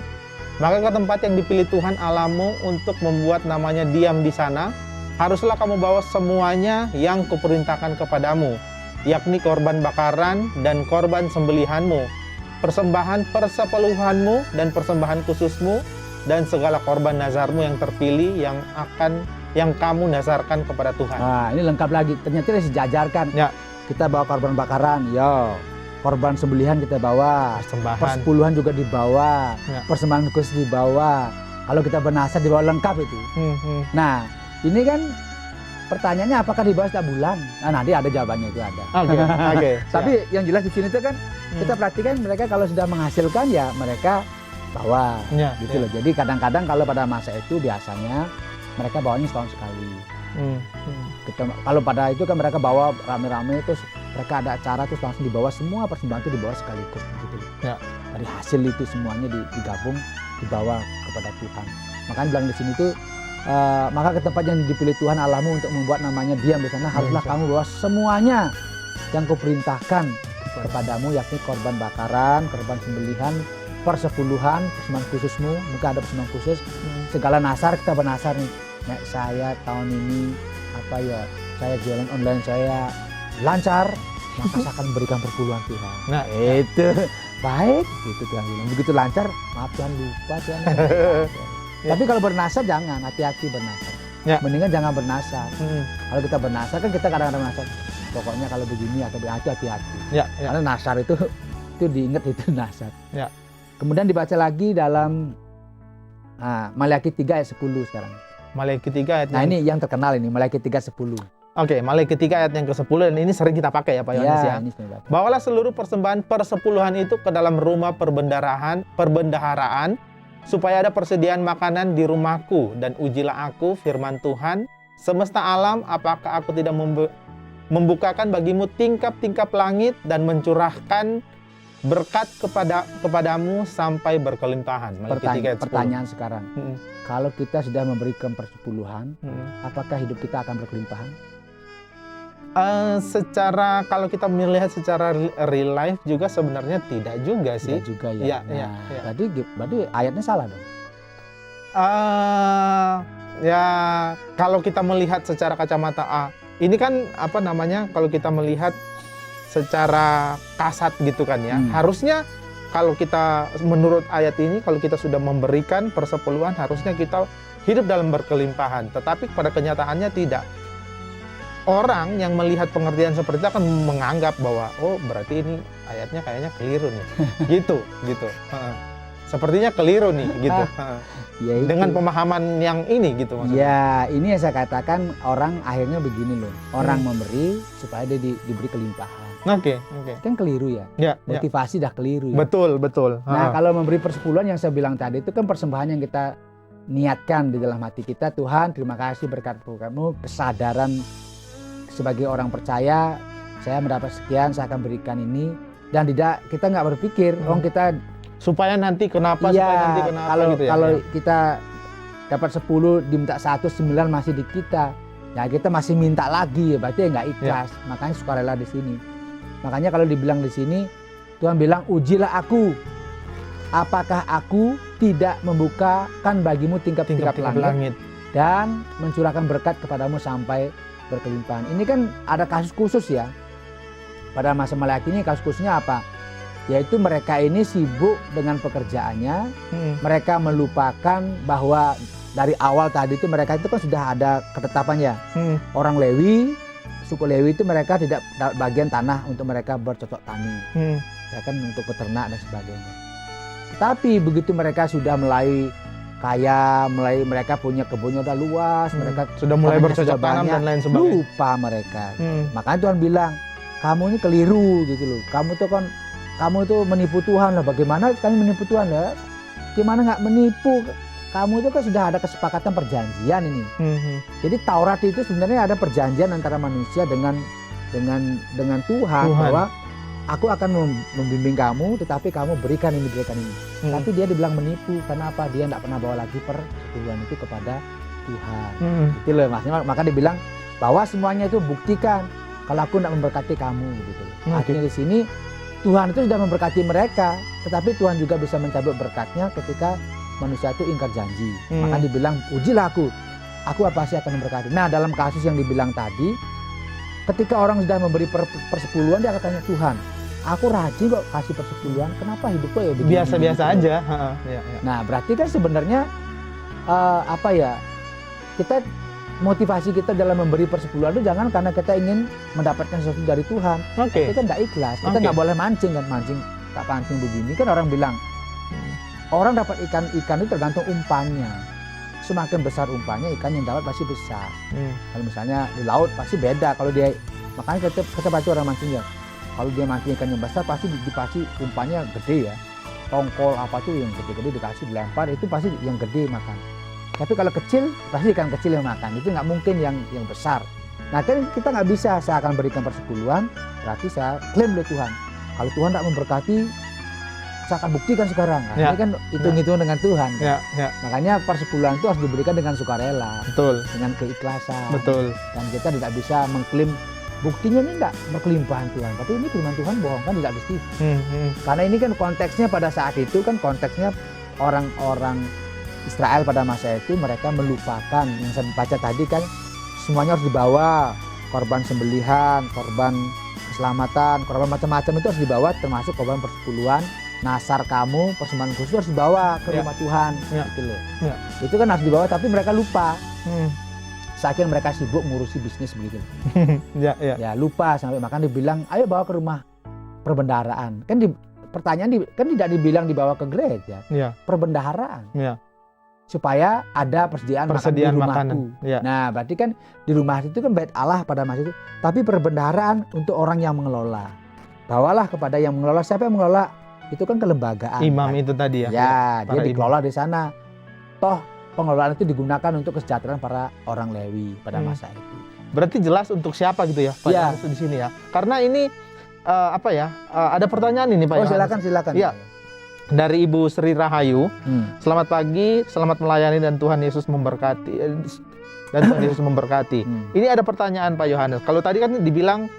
S1: Maka ke tempat yang dipilih Tuhan Allahmu untuk membuat namanya diam di sana, haruslah kamu bawa semuanya yang kuperintahkan kepadamu, yakni korban bakaran dan korban sembelihanmu, persembahan persepuluhanmu dan persembahan khususmu, dan segala korban nazarmu yang terpilih yang kamu nazarkan kepada Tuhan.
S2: Nah, ini lengkap lagi. Ternyata disejajarkan. Ya. Kita bawa korban bakaran, korban sembelihan kita bawa, persepuluhan juga dibawa, persembahan khusus dibawa. Kalau kita bernasar dibawa lengkap itu. Nah, ini kan pertanyaannya apakah dibawa setiap bulan? Nah, nanti ada jawabannya itu ada. Tapi yang jelas di sini itu kan kita perhatikan mereka kalau sudah menghasilkan ya mereka bawa, gitu loh. Jadi kadang-kadang kalau pada masa itu biasanya mereka bawanya setahun sekali. Kalau pada itu kan mereka bawa rame-rame, terus mereka ada acara terus langsung dibawa semua persembahan itu dibawa sekaligus gitu. Ya. Dari hasil itu semuanya digabung dibawa kepada Tuhan. Makanya bilang di sini tuh maka ke tempat yang dipilih Tuhan Allahmu untuk membuat namanya diam di sana, haruslah kamu bawa semuanya yang kuperintahkan kepadamu, yakni korban bakaran, korban sembelihan, persepuluhan, persembahan khususmu, mungkin ada persembahan khusus, segala nasar kita bernasar nih. Nek saya tahun ini saya jualan online saya lancar, maka saya akan memberikan perpuluhan Tuhan. Nah itu baik gitu Tuhan bilang. Begitu lancar, maaf Tuhan lupa Tuhan. Tapi kalau bernasar jangan, hati-hati bernasar. Mendingan jangan bernasar. Kalau kita bernasar kan kita kadang-kadang bernasar. Pokoknya kalau begini atau hati-hati. Karena nasar itu diingat itu nasar. Kemudian dibaca lagi dalam Maleakhi 3 ayat 10 sekarang.
S1: Maleakhi 3 ayat.
S2: Nah ini yang terkenal ini, Maleakhi 3:10.
S1: Oke, Maleakhi 3 ayat yang ke-10 dan ini sering kita pakai ya Pak Yohanes ya. Bawalah seluruh persembahan persepuluhan itu ke dalam rumah perbendaharaan supaya ada persediaan makanan di rumahku, dan ujilah aku, firman Tuhan, semesta alam, apakah aku tidak membukakan bagimu tingkap-tingkap langit dan mencurahkan berkat kepadamu sampai berkelimpahan.
S2: Pertanyaan sekarang, kalau kita sudah memberikan persepuluhan, apakah hidup kita akan berkelimpahan?
S1: Kalau kita melihat secara real life juga sebenarnya tidak juga sih.
S2: Tidak juga ya.
S1: Ya.
S2: Berarti ayatnya salah dong.
S1: Ya kalau kita melihat secara kacamata ini kan kalau kita melihat secara kasat gitu kan ya, harusnya kalau kita menurut ayat ini, kalau kita sudah memberikan persepuluhan, harusnya kita hidup dalam berkelimpahan. Tetapi pada kenyataannya tidak. Orang yang melihat pengertian seperti itu akan menganggap bahwa berarti ini ayatnya kayaknya keliru nih. gitu. Sepertinya keliru nih gitu.
S2: Ya itu.
S1: Dengan pemahaman yang ini gitu maksudnya.
S2: Ya, ini yang saya katakan, orang akhirnya begini loh. Orang memberi supaya dia diberi kelimpahan.
S1: Oke.
S2: Kan keliru ya. Motivasi dah keliru ya.
S1: Betul.
S2: Nah, kalau memberi persepuluhan yang saya bilang tadi itu kan persembahan yang kita niatkan di dalam hati kita. Tuhan, terima kasih berkat kamu, kesadaran sebagai orang percaya, saya mendapat sekian, saya akan berikan ini, dan kita nggak berpikir, kita
S1: supaya nanti kenapa,
S2: kalau kita dapat 10 diminta 1, 9 masih di kita, ya kita masih minta lagi, berarti nggak ikhlas. Makanya sukarela di sini. Makanya kalau dibilang di sini, Tuhan bilang, ujilah aku, apakah aku tidak membukakan bagimu tingkap-tingkap langit dan mencurahkan berkat kepadamu sampai berkelimpahan. Ini kan ada kasus khusus ya. Pada masa Maleakhi ini kasus khususnya apa? Yaitu mereka ini sibuk dengan pekerjaannya. Mereka melupakan bahwa dari awal tadi itu mereka itu kan sudah ada ketetapannya. Orang Lewi, suku Lewi itu mereka tidak bagian tanah untuk mereka bercocok tani. Ya kan, untuk peternak dan sebagainya. Tapi begitu mereka sudah mulai kaya, mereka punya kebunnya udah luas, mereka
S1: sudah mulai bercocok tanam dan lain sebagainya.
S2: Lupa mereka. Makanya Tuhan bilang, kamu ini keliru gitu loh. Kamu itu menipu Tuhan lah. Bagaimana kami menipu Tuhan ya? Gimana nggak menipu? Kamu itu kan sudah ada kesepakatan perjanjian ini. Jadi Taurat itu sebenarnya ada perjanjian antara manusia dengan Tuhan. Bahwa aku akan membimbing kamu, tetapi kamu berikan ini. Tapi dia dibilang menipu. Karena apa? Dia tidak pernah bawa lagi persepuluhan itu kepada Tuhan. Itu loh maksudnya. Maka dibilang bahwa semuanya itu buktikan kalau aku tidak memberkati kamu gitu. Artinya di sini Tuhan itu sudah memberkati mereka, tetapi Tuhan juga bisa mencabut berkatnya ketika manusia itu ingkar janji. Maka dibilang, ujilah aku pasti akan memberkati. Nah, dalam kasus yang dibilang tadi, ketika orang sudah memberi persepuluhan, dia katanya, Tuhan, aku rajin kok kasih persepuluhan, kenapa hidupku ya begini?
S1: Biasa-biasa aja.
S2: Nah, berarti kan sebenarnya kita motivasi kita dalam memberi persepuluhan itu jangan karena kita ingin mendapatkan sesuatu dari Tuhan. Kita tidak ikhlas, kita nggak boleh mancing tak pancing begini. Kan orang bilang, orang dapat ikan itu tergantung umpannya. Semakin besar umpannya, ikan yang dapat pasti besar. Kalau misalnya di laut pasti beda. Kalau dia, makanya kita pasti orang mancing ya. Kalau dia mancing ikan yang besar pasti umpannya gede ya. Tongkol apa tuh yang gede-gede dikasih dilempar, itu pasti yang gede makan. Tapi kalau kecil, pasti ikan kecil yang makan. Itu nggak mungkin yang besar. Nah kan kita nggak bisa, saya akan berikan persepuluhan, berarti saya klaim oleh Tuhan. Kalau Tuhan tidak memberkati, saya akan buktikan sekarang. Nah, ini kan hitung-hitung dengan Tuhan. Kan? Makanya persepuluhan itu harus diberikan dengan sukarela.
S1: Betul.
S2: Dengan keikhlasan.
S1: Betul.
S2: Dan kita tidak bisa mengklaim, buktinya ini tidak berkelimpahan Tuhan. Tapi ini firman Tuhan bohong, kan tidak mesti. Karena ini kan konteksnya pada saat itu kan konteksnya orang-orang Israel pada masa itu mereka melupakan yang saya baca tadi kan, semuanya harus dibawa, korban sembelihan, korban keselamatan, korban macam-macam itu harus dibawa, termasuk korban persepuluhan, nasar kamu, persembahan khusus harus dibawa ke rumah Tuhan, gitu loh. Itu kan harus dibawa, tapi mereka lupa. Saking mereka sibuk ngurusi bisnis begitu. Ya lupa sampai makan dibilang, ayo bawa ke rumah perbendaharaan. Kan pertanyaan kan tidak dibilang dibawa ke gereja, perbendaharaan. Supaya ada persediaan makan di rumahku. Nah, berarti kan di rumah itu kan bait Allah pada masa itu. Tapi perbendaharaan untuk orang yang mengelola. Bawalah kepada yang mengelola. Siapa yang mengelola? itu kan kelembagaan.
S1: Imam
S2: kan?
S1: itu tadi ya.
S2: Ya,
S1: para
S2: dia
S1: imam.
S2: dikelola di sana. Toh pengelolaan itu digunakan untuk kesejahteraan para orang Lewi pada masa itu.
S1: Berarti jelas untuk siapa gitu ya Pak
S2: Iya.
S1: Yohanes di sini ya. Karena ini ada pertanyaan ini Pak
S2: Oh,
S1: Yohanes.
S2: silakan.
S1: Iya. Dari Ibu Sri Rahayu.
S2: Hmm.
S1: Selamat pagi, selamat melayani dan Tuhan Yesus memberkati. Dan Tuhan Yesus memberkati. Ini ada pertanyaan Pak Yohanes. Kalau tadi kan dibilang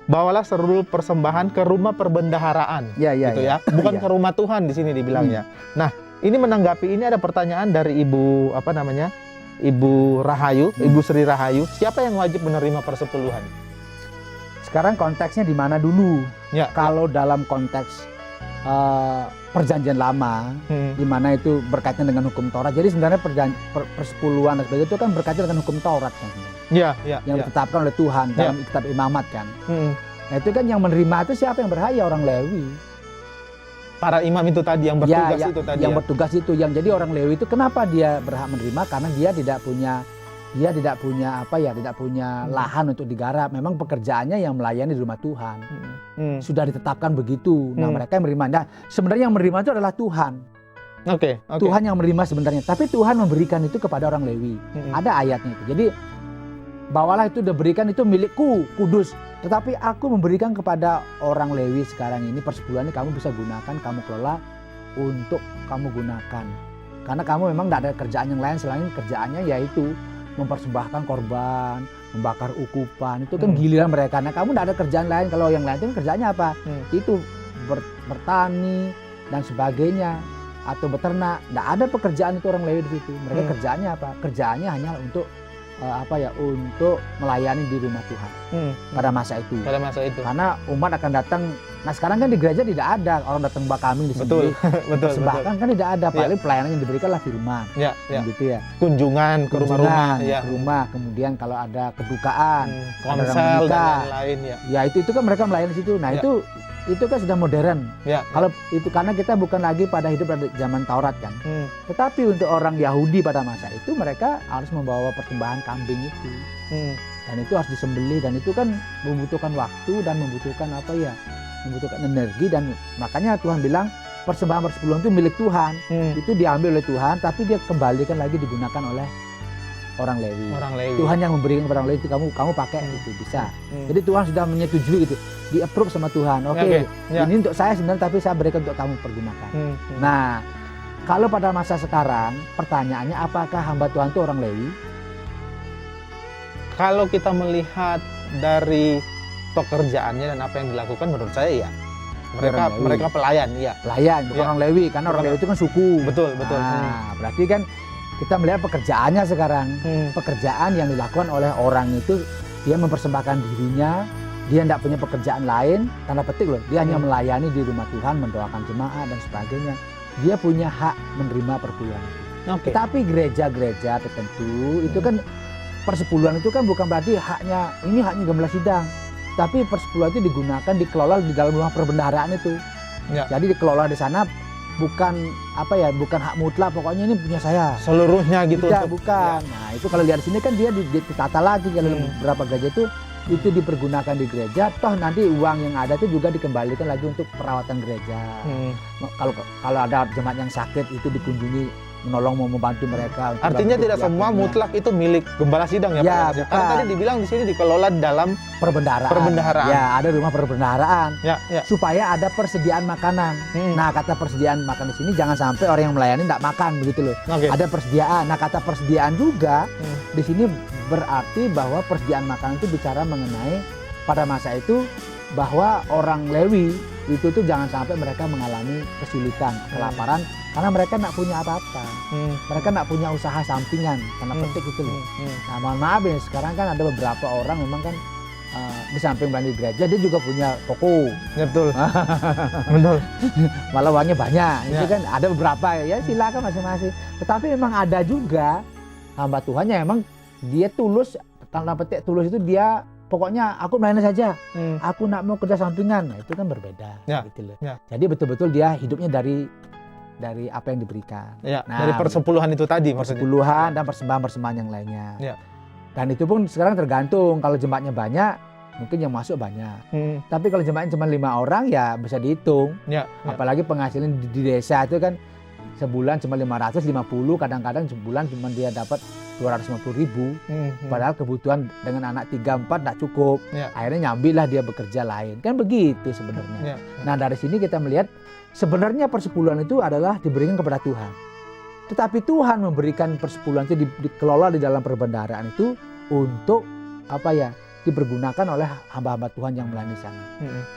S1: bawalah seluruh persembahan ke rumah perbendaharaan,
S2: Ya,
S1: gitu ya, bukan
S2: Iya.
S1: ke rumah Tuhan di sini dibilangnya. Nah, ini menanggapi ini ada pertanyaan dari Ibu Ibu Rahayu, Ibu Sri Rahayu. Siapa yang wajib menerima persepuluhan?
S2: Sekarang konteksnya di mana dulu?
S1: Ya.
S2: Kalau dalam konteks perjanjian lama, di mana itu berkaitan dengan hukum Taurat. Jadi sebenarnya persepuluhan dan sebagainya itu kan berkaitan dengan hukum Taurat kan,
S1: Ya,
S2: yang ditetapkan oleh Tuhan dalam kitab Imamat kan. Nah itu kan yang menerima itu siapa yang berhak? Ya orang Lewi.
S1: Para imam itu tadi yang bertugas itu tadi.
S2: Yang
S1: Ya.
S2: bertugas itu, yang jadi orang Lewi itu kenapa dia berhak menerima? Karena dia tidak punya lahan untuk digarap. Memang pekerjaannya yang melayani di rumah Tuhan. Sudah ditetapkan begitu. Nah, mereka yang menerima. Nah, sebenarnya yang menerima itu adalah Tuhan.
S1: Oke.
S2: Tuhan yang menerima sebenarnya. Tapi Tuhan memberikan itu kepada orang Lewi. Ada ayatnya itu. Jadi bawalah itu diberikan itu milikku, kudus. Tetapi aku memberikan kepada orang Lewi sekarang ini persepuluhan ini kamu bisa gunakan, kamu kelola untuk kamu gunakan. Karena kamu memang tidak ada kerjaan yang lain selain kerjaannya yaitu mempersembahkan korban, membakar ukupan. Itu kan giliran mereka. Nah, kamu tidak ada kerjaan lain. Kalau yang lain itu kerjaannya apa? Itu bertani dan sebagainya atau beternak. Tidak ada pekerjaan itu orang Lewi di situ. Mereka kerjaannya apa? Kerjaannya hanya untuk untuk melayani di rumah Tuhan pada masa itu.
S1: Pada masa itu.
S2: Karena umat akan datang. Nah sekarang kan di gereja tidak ada orang datang mbak kami di sini.
S1: Betul.
S2: Persembahkan kan tidak ada. Paling pelayanan yang diberikanlah firman.
S1: Ya.
S2: Gitu ya.
S1: Kunjungan ke rumah-rumah. Ya.
S2: Ke rumah. Kemudian kalau ada kedukaan,
S1: konsel dan lain-lain ya.
S2: Ya itu kan mereka melayani di situ. Nah itu kan sudah modern.
S1: Ya.
S2: Kalau itu karena kita bukan lagi pada hidup pada zaman Taurat kan. Tetapi untuk orang Yahudi pada masa itu mereka harus membawa persembahan kambing itu. Dan itu harus disembelih dan itu kan membutuhkan waktu dan membutuhkan membutuhkan energi dan makanya Tuhan bilang persembahan persepuluhan itu milik Tuhan. Itu diambil oleh Tuhan tapi dia kembalikan lagi digunakan oleh orang Lewi. Tuhan yang memberikan kepada orang Lewi itu kamu pakai itu bisa. Jadi Tuhan sudah menyetujui itu, di-approve sama Tuhan. Oke. Ini untuk saya sebenarnya tapi saya berikan untuk kamu pergunakan. Nah, kalau pada masa sekarang pertanyaannya apakah hamba Tuhan itu orang Lewi?
S1: Kalau kita melihat dari pekerjaannya dan apa yang dilakukan menurut saya ya mereka pelayan ya.
S2: Pelayan bukan orang Lewi karena orang Lewi itu kan suku.
S1: Betul.
S2: Nah, berarti kan kita melihat pekerjaannya sekarang. Pekerjaan yang dilakukan oleh orang itu dia mempersembahkan dirinya, dia tidak punya pekerjaan lain, tanda petik loh. Dia hanya melayani di rumah Tuhan, mendoakan jemaat dan sebagainya. Dia punya hak menerima perpuluhan. Tetapi gereja-gereja tertentu itu kan persepuluhan itu kan bukan berarti haknya gembala sidang. Tapi persepuluhan itu dikelola di dalam rumah perbendaharaan itu. Ya. Jadi dikelola di sana bukan hak mutlak pokoknya ini punya saya.
S1: Seluruhnya gitu.
S2: Tidak, bukan. Ya. Nah, itu kalau lihat di sini kan dia ditata lagi kalau beberapa gereja itu dipergunakan di gereja, toh nanti uang yang ada itu juga dikembalikan lagi untuk perawatan gereja. Kalau ada jemaat yang sakit itu dikunjungi menolong membantu mereka.
S1: Artinya tidak semua mutlak itu milik gembala sidang ya Pak?
S2: Ya,
S1: karena tadi dibilang di sini dikelola dalam perbendaharaan.
S2: Ya, ada rumah perbendaharaan.
S1: Ya.
S2: Supaya ada persediaan makanan. Nah, kata persediaan makan di sini jangan sampai orang yang melayani tidak makan begitu loh. Ada persediaan. Nah, kata persediaan juga di sini berarti bahwa persediaan makanan itu bicara mengenai pada masa itu bahwa orang Lewi itu tuh jangan sampai mereka mengalami kesulitan, kelaparan karena mereka tidak punya apa-apa. Mereka tidak punya usaha sampingan, karena petik itu loh. Nah, mohon maaf ya, sekarang kan ada beberapa orang memang kan di samping belanja gereja dia juga punya toko.
S1: Ya, betul. Betul.
S2: Malah uangnya banyak. Itu kan ada beberapa ya silakan masing-masing. Tetapi memang ada juga hamba Tuhan yang memang dia tulus, tanda petik tulus itu dia pokoknya aku melayani saja. Aku nak mau kerja sampingan. Nah, itu kan berbeda gitu loh. Ya. Jadi betul-betul dia hidupnya dari apa yang diberikan.
S1: Ya, nah, dari persepuluhan itu tadi maksudnya.
S2: Persepuluhan dan persembahan yang lainnya.
S1: Ya.
S2: Dan itu pun sekarang tergantung kalau jemaatnya banyak mungkin yang masuk banyak. Tapi kalau jemaatnya cuma 5 orang ya bisa dihitung.
S1: Ya,
S2: Apalagi penghasilan di desa itu kan sebulan cuma 550, kadang-kadang sebulan cuma dia dapat 250.000. Padahal kebutuhan dengan anak 3-4 tidak cukup.
S1: Ya.
S2: Akhirnya nyambilah dia bekerja lain. Kan begitu sebenarnya.
S1: Ya.
S2: Nah dari sini kita melihat sebenarnya persepuluhan itu adalah diberikan kepada Tuhan. Tetapi Tuhan memberikan persepuluhan itu dikelola di dalam perbendaharaan itu untuk dipergunakan oleh hamba-hamba Tuhan yang melayani sana.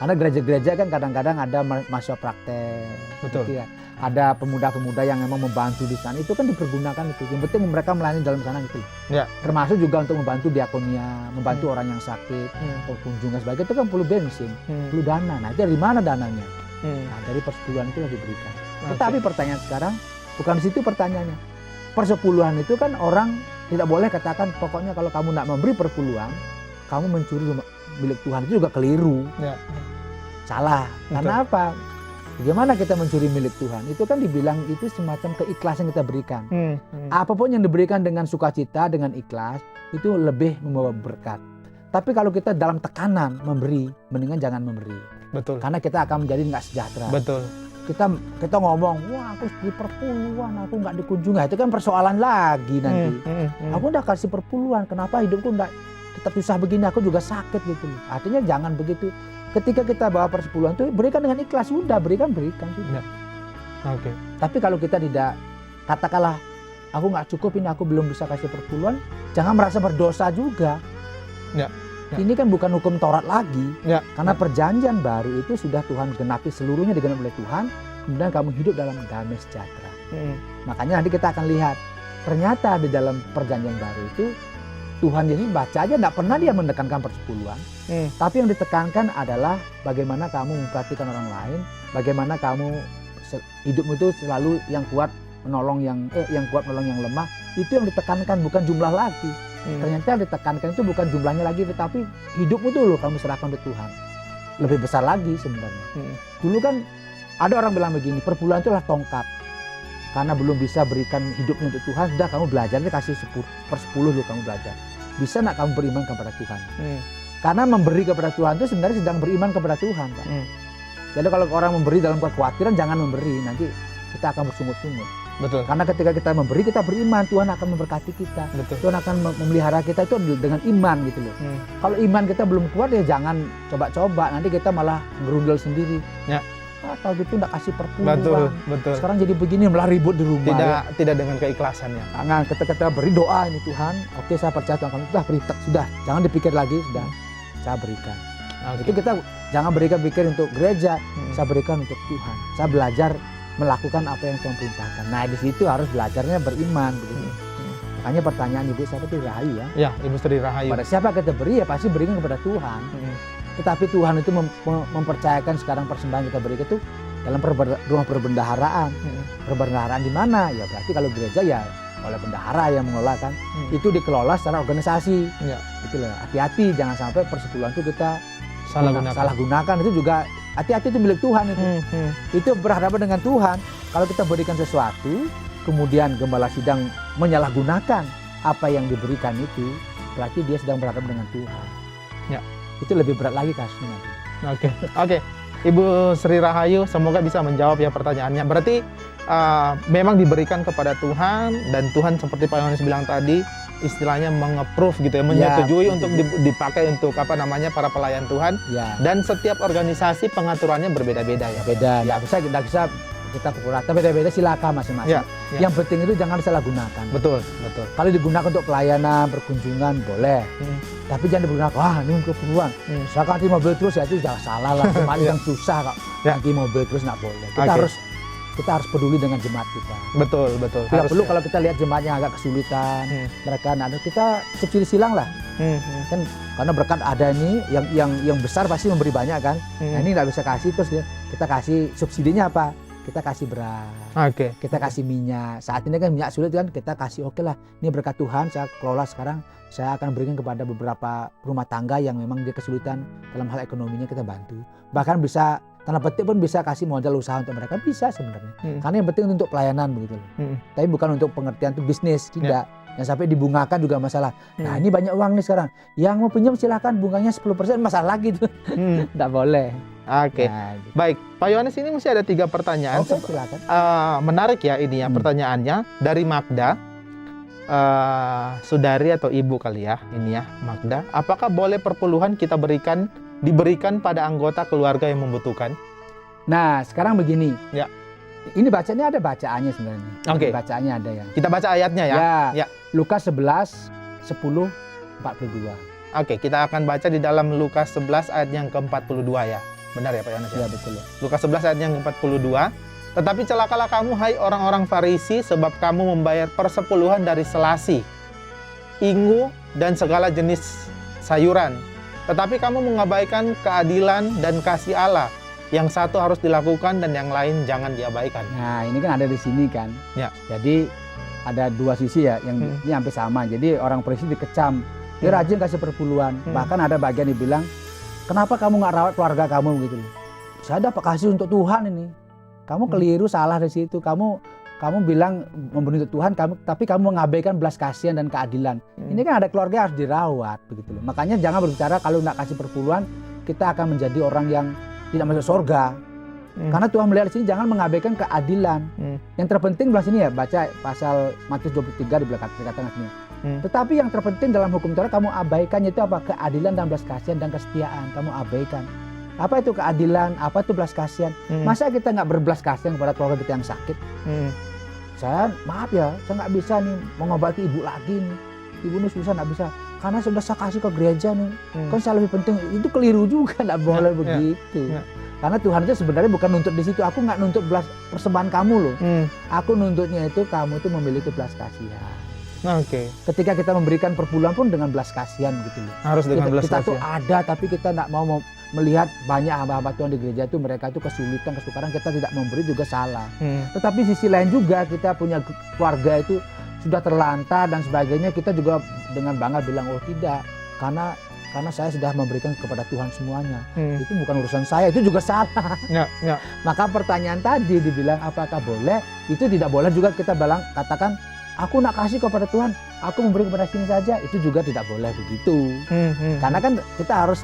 S2: Karena gereja-gereja kan kadang-kadang ada mahasiswa praktek.
S1: Betul.
S2: Gitu ya. Ada pemuda-pemuda yang memang membantu di sana, itu kan dipergunakan itu. Yang penting mereka melayani dalam sana gitu.
S1: Ya.
S2: Termasuk juga untuk membantu diakonia, membantu orang yang sakit, kunjungan sebagainya, itu kan perlu bensin, perlu dana. Nah itu dari mana dananya? Nah dari persepuluhan itu diberikan. Tetapi pertanyaan sekarang bukan di situ pertanyaannya. Persepuluhan itu kan orang tidak boleh katakan pokoknya kalau kamu tidak memberi persepuluhan, kamu mencuri milik Tuhan, itu juga keliru.
S1: Ya.
S2: Salah. Karena apa? Bagaimana kita mencuri milik Tuhan? Itu kan dibilang itu semacam keikhlasan kita berikan. Apapun yang diberikan dengan sukacita, dengan ikhlas, itu lebih membawa berkat. Tapi kalau kita dalam tekanan memberi, mendingan jangan memberi.
S1: Betul.
S2: Karena kita akan menjadi nggak sejahtera.
S1: Betul.
S2: Kita ngomong, wah aku di perpuluhan, aku nggak dikunjungi. Itu kan persoalan lagi nanti. Aku udah kasih perpuluhan, kenapa hidupku nggak tetap susah begini? Aku juga sakit gitu. Artinya jangan begitu. Ketika kita bawa persepuluhan itu berikan dengan ikhlas, sudah berikan sudah.
S1: Oke.
S2: Tapi kalau kita tidak, katakanlah aku nggak cukup ini, aku belum bisa kasih perpuluhan, jangan merasa berdosa juga.
S1: Ya.
S2: Ini kan bukan hukum Taurat lagi.
S1: Ya.
S2: Karena perjanjian baru itu sudah Tuhan genapi, seluruhnya digenapi oleh Tuhan, kemudian kamu hidup dalam damai sejahtera. Makanya nanti kita akan lihat, ternyata di dalam perjanjian baru itu Tuhan Yesus baca aja tidak pernah dia menekankan persepuluhan. Tapi yang ditekankan adalah bagaimana kamu memperhatikan orang lain, bagaimana kamu hidupmu itu selalu yang kuat menolong yang kuat menolong yang lemah. Itu yang ditekankan, bukan jumlah lagi. Ternyata yang ditekankan itu bukan jumlahnya lagi, tetapi hidupmu dulu kamu serahkan ke Tuhan. Lebih besar lagi sebenarnya. Dulu kan ada orang bilang begini, perpuluhan itu adalah tongkat. Karena belum bisa berikan hidupnya untuk Tuhan, sudah kamu belajarnya kasih 10/10 dulu kamu belajar. Bisa nak kamu beriman kepada Tuhan? Karena memberi kepada Tuhan itu sebenarnya sedang beriman kepada Tuhan, Pak. Jadi kalau orang memberi dalam kekhawatiran, jangan memberi, nanti kita akan bersungut-sungut.
S1: Betul.
S2: Karena ketika kita memberi, kita beriman, Tuhan akan memberkati kita.
S1: Betul.
S2: Tuhan akan memelihara kita itu dengan iman gitu loh. Kalau iman kita belum kuat ya jangan coba-coba, nanti kita malah gerundel sendiri.
S1: Ya.
S2: Kalau gitu nggak kasih perpuluhan.
S1: Betul.
S2: Sekarang jadi begini, malah ribut di rumah.
S1: Tidak dengan keikhlasannya.
S2: Jangan, kita beri doa ini Tuhan. Oke, saya percaya Tuhan, sudah beri, sudah. Jangan dipikir lagi, sudah. Saya berikan. Itu kita jangan pikir untuk gereja, saya berikan untuk Tuhan. Saya belajar melakukan apa yang Tuhan perintahkan. Nah, di situ harus belajarnya beriman begitu. Makanya pertanyaan Ibu siapa itu Rahayu ya?
S1: Ya, Ibu Sri Rahayu.
S2: Pada siapa kita beri ya pasti berikan kepada Tuhan. Tetapi Tuhan itu mempercayakan sekarang persembahan kita berikan itu dalam rumah perbendaharaan. Perbendaharaan di mana? Ya berarti kalau gereja ya oleh bendahara yang mengelola kan. Itu dikelola secara organisasi.
S1: Ya.
S2: Itu loh. Hati-hati jangan sampai persepuluhan itu kita
S1: salah gunakan.
S2: Itu juga hati-hati, itu milik Tuhan itu. Itu berhadapan dengan Tuhan. Kalau kita berikan sesuatu, kemudian gembala sidang menyalahgunakan apa yang diberikan itu, berarti dia sedang berhadapan dengan Tuhan.
S1: Ya.
S2: Itu lebih berat lagi kasusnya.
S1: Oke. Ibu Sri Rahayu, semoga bisa menjawab ya pertanyaannya. Berarti memang diberikan kepada Tuhan, dan Tuhan seperti Pak Yohanes bilang tadi, istilahnya meng-approve gitu ya, menyetujui untuk dipakai untuk para pelayan Tuhan.
S2: Ya.
S1: Dan setiap organisasi pengaturannya berbeda-beda ya.
S2: Beda. Nggak bisa kita pukul rata, beda-beda, silakan masing-masing. Yang penting itu jangan disalahgunakan.
S1: Betul.
S2: Kalau digunakan untuk pelayanan, berkunjungan boleh. Tapi jangan digunakan, wah ini keperluan. Saya ganti mobil terus ya itu sudah salah lah. Jemaat yang susah kok. Ganti mobil terus nggak boleh. Kita harus peduli dengan jemaat kita.
S1: Betul.
S2: Tidak perlu kalau kita lihat jemaat yang agak kesulitan, mereka kita subsidi silang lah. Kan karena berkat ada ini, yang besar pasti memberi banyak kan. Nah, ini nggak bisa kasih terus ya. Kita kasih subsidinya apa? Kita kasih beras, kita kasih minyak. Saat ini kan minyak sulit kan, kita kasih oke lah. Ini berkat Tuhan, saya kelola sekarang. Saya akan berikan kepada beberapa rumah tangga yang memang dia kesulitan dalam hal ekonominya, kita bantu. Bahkan bisa, tanda petik pun bisa kasih modal usaha untuk mereka, bisa sebenarnya. Karena yang penting untuk pelayanan begitu loh. Tapi bukan untuk pengertian untuk bisnis, tidak. Yang sampai dibungakan juga masalah. Nah ini banyak uang nih sekarang. Yang mau pinjam silakan, bunganya 10%, masalah gitu. Nggak boleh.
S1: Oke.
S2: Nah, gitu.
S1: Baik, Pak Yohanes, ini masih ada 3 pertanyaan.
S2: Oke, silakan.
S1: Menarik ya ini ya pertanyaannya dari Magda. Saudari atau ibu kali ya ini ya, Magda. Apakah boleh perpuluhan kita diberikan pada anggota keluarga yang membutuhkan?
S2: Nah sekarang begini.
S1: Ya.
S2: Ini bacanya ada bacaannya sebenarnya.
S1: Oke.
S2: Bacaannya ada ya.
S1: Kita baca ayatnya ya.
S2: Ya. Lukas 11, 10, 42.
S1: Oke, kita akan baca di dalam Lukas 11 ayat yang ke-42 ya. Benar ya Pak Yohanes?
S2: Ya betul.
S1: Lukas 11 ayat yang ke-42. Tetapi celakalah kamu hai orang-orang Farisi, sebab kamu membayar persepuluhan dari selasi, ingu, dan segala jenis sayuran. Tetapi kamu mengabaikan keadilan dan kasih Allah. Yang satu harus dilakukan dan yang lain jangan diabaikan.
S2: Nah ini kan ada di sini kan.
S1: Ya.
S2: Jadi ada dua sisi ya, yang ini hampir sama. Jadi orang Farisi dikecam, dia rajin kasih perpuluhan. Bahkan ada bagian dibilang, kenapa kamu nggak rawat keluarga kamu gitu? Saya dapat kasih untuk Tuhan ini. Kamu keliru, salah di situ. Kamu bilang memberi untuk Tuhan, tapi kamu mengabaikan belas kasihan dan keadilan. Ini kan ada keluarga yang harus dirawat begitu loh. Makanya jangan berbicara kalau nggak kasih perpuluhan kita akan menjadi orang yang tidak masuk surga. Karena Tuhan melihat di sini jangan mengabaikan keadilan. Yang terpenting belah sini ya, baca pasal Matius 23 di belakang sini. Tetapi yang terpenting dalam hukum Taurat kamu abaikannya itu apa? Keadilan dan belas kasihan dan kesetiaan. Kamu abaikan. Apa itu keadilan? Apa itu belas kasihan? Masa kita nggak berbelas kasihan kepada keluarga kita yang sakit? Saya maaf ya, saya nggak bisa nih mengobati ibu lagi nih. Ibu ini susah, nggak bisa. Karena sudah saya kasih ke gereja nih. Kan saya lebih penting. Itu keliru juga, nggak boleh begitu. Karena Tuhan itu sebenarnya bukan nuntut di situ. Aku nggak nuntut belas persembahan kamu loh. Aku nuntutnya itu kamu tuh memiliki belas kasihan.
S1: Oke.
S2: Ketika kita memberikan perpuluhan pun dengan belas kasihan gitu loh.
S1: Harus dengan belas
S2: Kita
S1: kasihan.
S2: tuh ada tapi kita nggak mau melihat banyak hamba-hamba Tuhan di gereja itu mereka itu kesulitan, kesukaran, kita tidak memberi juga salah. Tetapi sisi lain juga kita punya keluarga itu sudah terlantar dan sebagainya, kita juga dengan bangga bilang oh tidak, karena saya sudah memberikan kepada Tuhan semuanya. Itu bukan urusan saya, itu juga salah. Maka pertanyaan tadi dibilang apakah boleh, itu tidak boleh juga kita katakan aku nak kasih kepada Tuhan, aku memberi kepada sini saja, itu juga tidak boleh begitu. Karena kan kita harus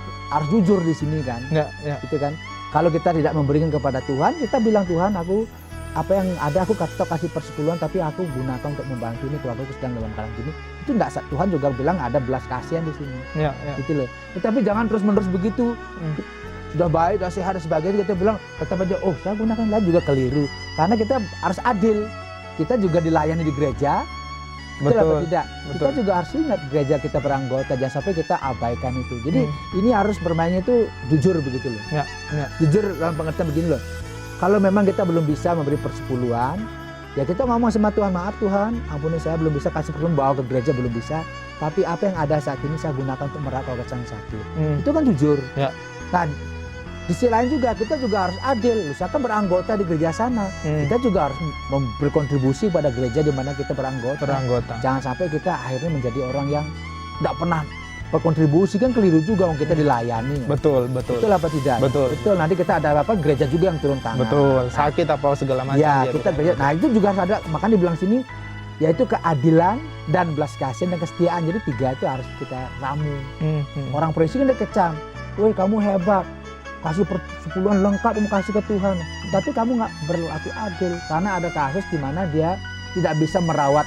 S2: jujur di sini kan. Gitu kan. Kalau kita tidak memberikan kepada Tuhan, kita bilang Tuhan, aku apa yang ada aku kasih persepuluhan, tapi aku gunakan untuk membantu ini keluarga aku sedang dalam keadaan gini. Itu enggak, Tuhan juga bilang ada belas kasihan di sini. Gitu loh. Tetapi jangan terus-menerus begitu. Sudah baik, sudah sehat dan sebagainya, kita bilang tetap aja saya gunakan lain, juga keliru. Karena kita harus adil. Kita juga dilayani di gereja, betul apa tidak? Betul. Kita juga harus ingat gereja kita beranggota, jangan sampai kita abaikan itu. Jadi ini harus bermainnya itu jujur begitu loh. Jujur dalam pengertian begini loh. Kalau memang kita belum bisa memberi persepuluhan, ya kita ngomong sama Tuhan, maaf Tuhan, ampuni saya belum bisa kasih persepuluhan, bawa ke gereja belum bisa. Tapi apa yang ada saat ini saya gunakan untuk merawat keluarga yang sakit. Itu kan jujur. Nah, di sisi lain juga kita juga harus adil. Misalkan beranggota di gereja sana, kita juga harus berkontribusi pada gereja di mana kita beranggota. Jangan sampai kita akhirnya menjadi orang yang tidak pernah berkontribusi, kan keliru juga, kita dilayani.
S1: Betul.
S2: Betul apa tidak? Betul. Nanti kita ada gereja juga yang turun tangan.
S1: Betul. Sakit apa segala macam.
S2: Ya, kita gereja. Nah itu juga harus ada. Makanya dibilang sini, yaitu keadilan dan belas kasihan dan kesetiaan. Jadi 3 itu harus kita ramu. Orang Farisi kan dikecam, woi kamu hebat, kasih persepuluhan lengkap, kamu kasih ke Tuhan, tapi kamu nggak berlaku adil. Karena ada kasus di mana dia tidak bisa merawat,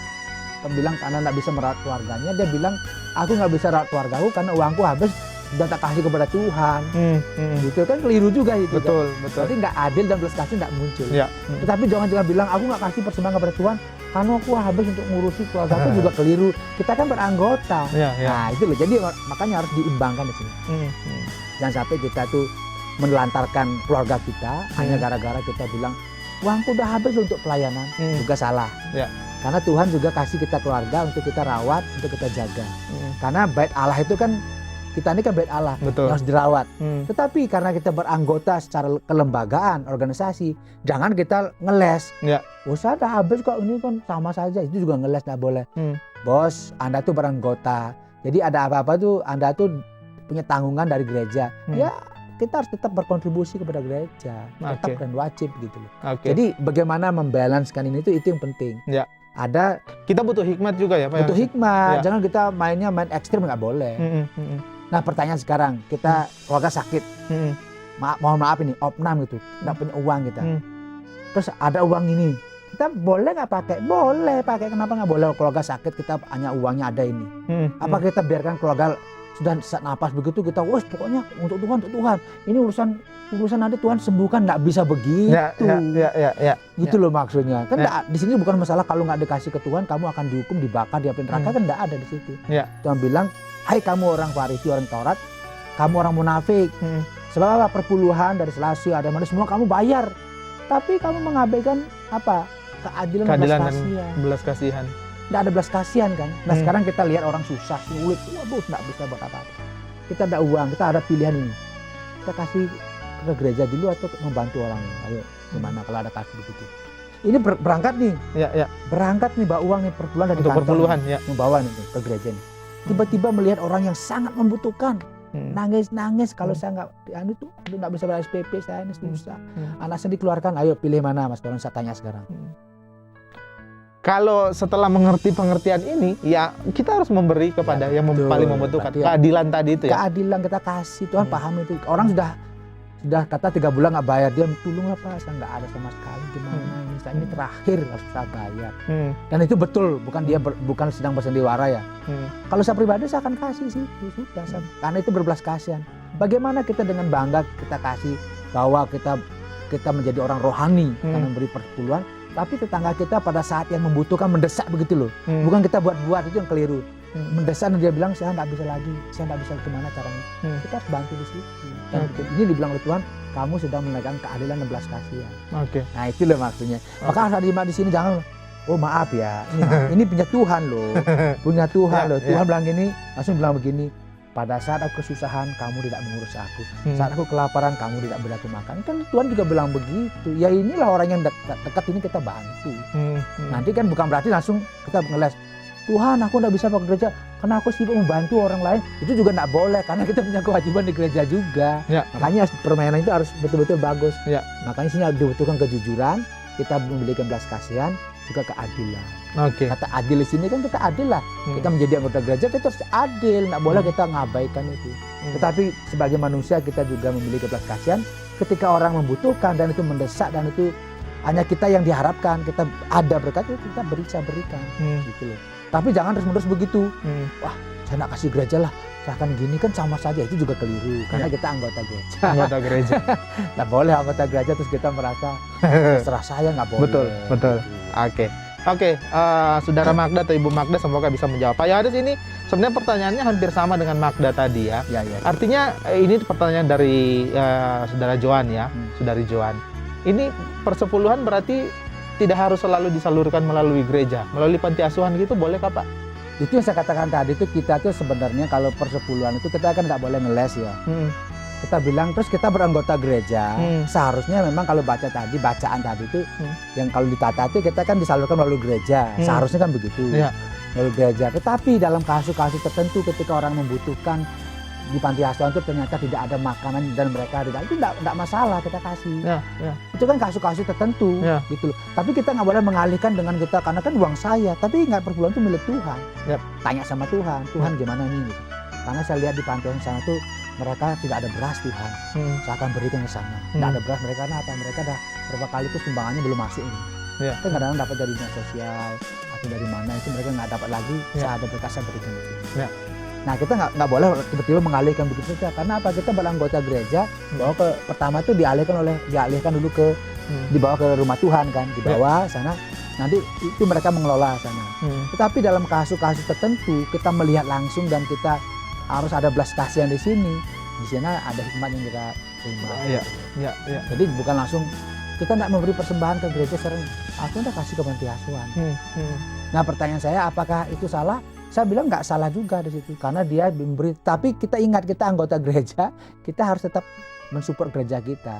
S2: bilang karena nggak bisa merawat keluarganya, dia bilang aku nggak bisa merawat keluargaku karena uangku habis, sudah tak kasih kepada Tuhan. Gitu kan keliru juga itu. Betul. Berarti nggak adil dan belas kasih nggak muncul. Tetapi jangan bilang aku nggak kasih persembahan kepada Tuhan karena aku habis untuk ngurusi keluargaku, juga keliru. Kita kan beranggota. Nah itu loh. Jadi makanya harus diimbangkan di sini. Jangan sampai kita tuh menelantarkan keluarga kita hanya gara-gara kita bilang uangku udah habis untuk pelayanan, juga salah. Karena Tuhan juga kasih kita keluarga untuk kita rawat, untuk kita jaga. Karena bait Allah itu kan, kita ini kan bait Allah, yang harus dirawat. Tetapi karena kita beranggota secara kelembagaan, organisasi, jangan kita ngeles. Saya udah habis kok, ini kan sama saja, itu juga ngeles, nggak boleh. Bos, Anda tuh beranggota, jadi ada apa-apa tuh Anda tuh punya tanggungan dari gereja. Ya kita harus tetap berkontribusi kepada gereja, tetap dan wajib gitu loh. Jadi bagaimana membalancekan ini itu yang penting. Ada
S1: Kita butuh hikmat juga ya Pak.
S2: butuh hikmat.
S1: Ya.
S2: Jangan kita main ekstrim, nggak boleh. Nah pertanyaan sekarang, kita keluarga sakit, mohon maaf ini opnam gitu, nggak punya uang kita. Terus ada uang ini, kita boleh nggak pakai? Boleh pakai. Kenapa nggak boleh? Keluarga sakit kita hanya uangnya ada ini. Apa kita biarkan keluarga sudah sesak napas begitu kita, wes pokoknya untuk Tuhan. Ini urusan nanti Tuhan sembuhkan, nggak bisa begitu.
S1: Ya.
S2: Gitu loh maksudnya. Kan di sini bukan masalah kalau nggak dikasih ke Tuhan kamu akan dihukum, dibakar, di api neraka, kan nggak ada di situ. Tuhan bilang, hai kamu orang Farisi, orang Taurat, kamu orang munafik. Sebab apa? Perpuluhan dari Selasi ada mana semua kamu bayar. Tapi kamu mengabaikan apa? Keadilan dan
S1: belas kasihan.
S2: Nggak ada belas kasihan kan. Nah sekarang kita lihat orang susah, sulit, waduh nggak bisa buat apa-apa. Kita ada uang, kita ada pilihan ini. Kita kasih ke gereja dulu atau membantu orang ini. Ayo gimana kalau ada kasih begitu. Ini berangkat nih. Berangkat nih bawa uang nih perpuluhan dari kantor.
S1: Perpuluhan ya.
S2: Membawa nih ke gereja nih. Tiba-tiba melihat orang yang sangat membutuhkan. Nangis kalau saya nggak bisa bayar SPP, saya ini susah. Anak saya dikeluarkan, ayo pilih mana Mas Tolong saya tanya sekarang.
S1: Kalau setelah mengerti pengertian ini, ya kita harus memberi kepada yang paling membutuhkan. Keadilan tadi itu ya.
S2: Keadilan kita kasih, Tuhan paham itu. Orang sudah kata 3 bulan nggak bayar, dia tolonglah Pak, saya nggak ada sama sekali, gimana ini, saya ini terakhir harus saya bayar. Dan itu betul, bukan dia bukan sedang bersandiwara ya. Kalau saya pribadi saya akan kasih sih, sudah, karena itu berbelas kasihan. Bagaimana kita dengan bangga kita kasih bahwa kita menjadi orang rohani karena memberi perpuluhan. Tapi tetangga kita pada saat yang membutuhkan mendesak begitu loh. Bukan kita buat-buat, itu yang keliru. Mendesak dan dia bilang saya nggak bisa lagi, saya nggak bisa gimana caranya. Kita harus bantu di situ. Dan ini dibilang oleh Tuhan, kamu sedang menegakkan keadilan dan belas kasihan. Nah itu loh maksudnya. Maka harus ada di sini jangan, oh maaf ya, ini punya Tuhan loh, punya Tuhan loh. Tuhan bilang gini, langsung bilang begini. Pada saat aku kesusahan, kamu tidak mengurus aku. Saat aku kelaparan, kamu tidak beri aku makan. Kan Tuhan juga bilang begitu. Ya inilah orang yang dekat ini kita bantu. Nanti kan bukan berarti langsung kita ngeles. Tuhan, aku tidak bisa pakai gereja karena aku sibuk membantu orang lain. Itu juga tidak boleh karena kita punya kewajiban di gereja juga. Makanya permainan itu harus betul-betul bagus. Makanya sini harus dibutuhkan kejujuran. Kita memiliki belas kasihan, juga keadilan. Kata adil di sini kan kita adil lah. Kita menjadi anggota gereja kita harus adil, nggak boleh kita ngabaikan itu. Tetapi sebagai manusia kita juga memiliki belas kasihan. Ketika orang membutuhkan dan itu mendesak dan itu hanya kita yang diharapkan, kita ada berkat itu kita berikan, gitu loh. Tapi jangan terus-menerus begitu. Wah, saya nggak kasih gereja lah. Saya akan gini kan sama saja, itu juga keliru karena kita anggota gereja.
S1: Anggota gereja.
S2: Nggak boleh anggota gereja terus kita merasa terserah saya, nggak boleh.
S1: Betul. Oke, Saudara Magda atau Ibu Magda semoga bisa menjawab. Pak Yohanes, ini sebenarnya pertanyaannya hampir sama dengan Magda tadi ya. Artinya ini pertanyaan dari Saudara Joan ya, Saudari Joan. Ini persepuluhan berarti tidak harus selalu disalurkan melalui gereja, melalui panti asuhan gitu, boleh Kak Pak?
S2: Itu yang saya katakan tadi, itu kita tuh sebenarnya kalau persepuluhan itu kita kan nggak boleh ngeles ya. Kita bilang terus kita beranggota gereja, seharusnya memang kalau bacaan tadi itu yang kalau ditata itu kita kan disalurkan melalui gereja, seharusnya kan begitu, melalui gereja. Tetapi dalam kasus-kasus tertentu ketika orang membutuhkan di panti asuhan itu ternyata tidak ada makanan dan mereka tidak, itu tidak masalah kita kasih. Itu kan kasus-kasus tertentu gitu loh. Tapi kita nggak boleh mengalihkan dengan kita karena kan uang saya, tapi nggak perpuluhan itu milik Tuhan. Tanya sama Tuhan gimana nih? Gitu. Karena saya lihat di panti asuhan sana tuh mereka tidak ada beras Tuhan, saya akan berikan ke sana. Tidak ada beras mereka, karena apa? Mereka dah berapa kali itu sumbangannya belum masuk ini. Kan kadang-kadang dapat dari dinas sosial atau dari mana itu mereka nggak dapat lagi. Saya ada berkas, saya berikan ke sini. Nah kita nggak boleh tiba-tiba mengalihkan begitu saja. Karena apa? Kita beranggota gereja bahwa pertama itu dialihkan dulu ke dibawa ke rumah Tuhan kan, dibawa sana. Nanti itu mereka mengelola sana. Tetapi dalam kasus-kasus tertentu kita melihat langsung dan kita harus ada belas kasihan di sini. Di sana ada hikmat yang kita terima. Jadi bukan langsung kita tidak memberi persembahan ke gereja sering. Aku udah kasih ke panti asuhan. Nah pertanyaan saya, apakah itu salah? Saya bilang nggak salah juga di situ karena dia memberi. Tapi kita ingat kita anggota gereja, kita harus tetap mensupport gereja kita.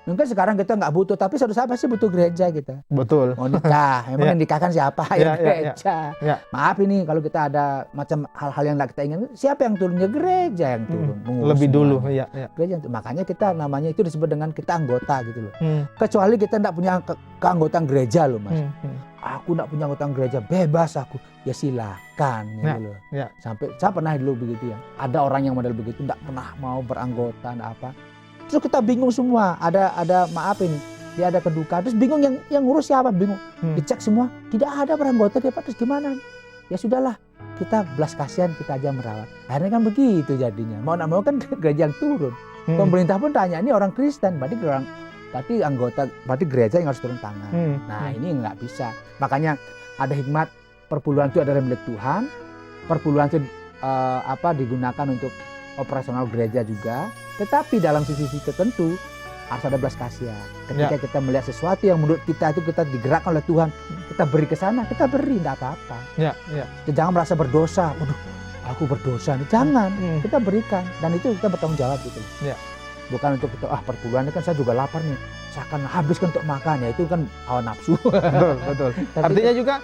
S2: Mungkin sekarang kita nggak butuh, tapi suatu saat pasti butuh gereja kita.
S1: Betul.
S2: Mau nikah, memang yang nikahkan siapa? Ya gereja.
S1: Ya.
S2: Maaf ini kalau kita ada macam hal-hal yang nggak kita ingin, siapa yang turunnya? Gereja yang turun.
S1: Lebih dulu, ya.
S2: Gereja. Makanya kita namanya itu disebut dengan kita anggota gitu loh. Kecuali kita nggak punya keanggotaan gereja loh, Mas. Aku nggak punya anggota gereja, bebas aku. Ya silakan gitu loh.
S1: Ya.
S2: Sampai saya pernah dulu begitu ya. Ada orang yang model begitu nggak pernah mau beranggota apa. Terus kita bingung semua. Ada maaf ini, dia ada kedukaan. Terus bingung yang ngurus siapa? Bingung. Dicek semua, tidak ada beranggota dia, Pak. Terus gimana? Ya sudahlah, kita belas kasihan, kita aja merawat. Akhirnya kan begitu jadinya. Mau nggak mau kan gereja yang turun. Pemerintah pun tanya, ini orang Kristen, berarti anggota, berarti gereja yang harus turun tangan. Nah ini nggak bisa. Makanya ada hikmat, perpuluhan itu adalah milik Tuhan. Perpuluhan itu digunakan untuk operasional gereja juga. Tetapi dalam sisi-sisi tertentu harus ada belas kasihan. Ketika kita melihat sesuatu yang menurut kita itu kita digerakkan oleh Tuhan, kita beri ke sana, kita beri, tidak apa-apa. Jangan merasa berdosa. Waduh, aku berdosa nih. Jangan, kita berikan. Dan itu kita bertanggung jawab gitu. Bukan untuk kita, perpuluhan ini kan saya juga lapar nih, saya akan habiskan untuk makan, ya itu kan hawa nafsu.
S1: Betul. Artinya juga,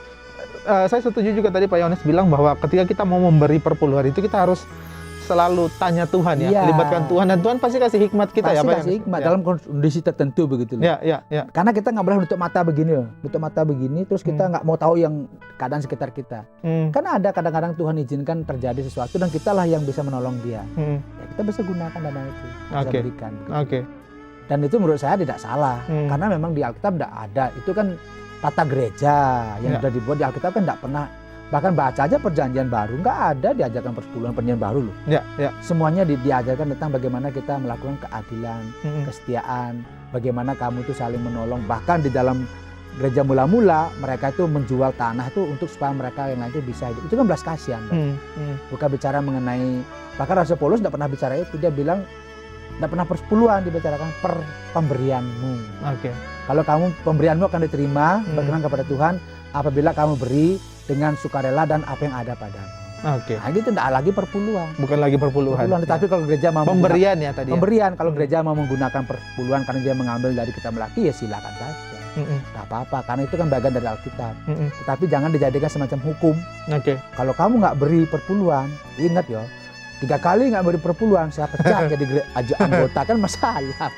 S1: saya setuju juga tadi Pak Yohanes bilang bahwa ketika kita mau memberi perpuluhan itu kita harus selalu tanya Tuhan ya, libatkan Tuhan, dan Tuhan pasti kasih hikmat kita
S2: pasti
S1: ya Pak.
S2: Kasih hikmat dalam kondisi tertentu begitu loh. Karena kita nggak boleh nutup mata begini loh, terus kita nggak mau tahu yang keadaan sekitar kita. Karena ada kadang-kadang Tuhan izinkan terjadi sesuatu dan kita lah yang bisa menolong dia. Ya, kita bisa gunakan dana itu, bisa berikan. Dan itu menurut saya tidak salah, karena memang di Alkitab tidak ada. Itu kan tata gereja yang sudah dibuat di Alkitab kan tidak pernah. Bahkan baca aja perjanjian baru, nggak ada diajarkan persepuluhan perjanjian baru loh. Semuanya diajarkan tentang bagaimana kita melakukan keadilan, kesetiaan, bagaimana kamu itu saling menolong. Bahkan di dalam gereja mula-mula mereka itu menjual tanah itu untuk supaya mereka yang lain itu bisa hidup. Itu kan belas kasihan. Bukan bicara mengenai, bahkan Rasul Paulus tidak pernah bicara itu. Dia bilang tidak pernah persepuluhan, dibicarakan per pemberianmu. Kalau kamu pemberianmu akan diterima berkenan kepada Tuhan apabila kamu beri dengan sukarela dan apa yang ada padamu. Nah, itu tidak lagi perpuluhan.
S1: Bukan lagi perpuluhan.
S2: Tetapi kalau gereja mau
S1: pemberian ya tadi.
S2: Pemberian. Kalau gereja mau menggunakan perpuluhan karena dia mengambil dari kita melati, ya silakan saja. Tidak apa-apa, karena itu kan bagian dari Alkitab. Tetapi jangan dijadikan semacam hukum. Kalau kamu nggak beri perpuluhan, ingat ya, 3 kali nggak beri perpuluhan, saya pecah jadi anggota, kan masalah.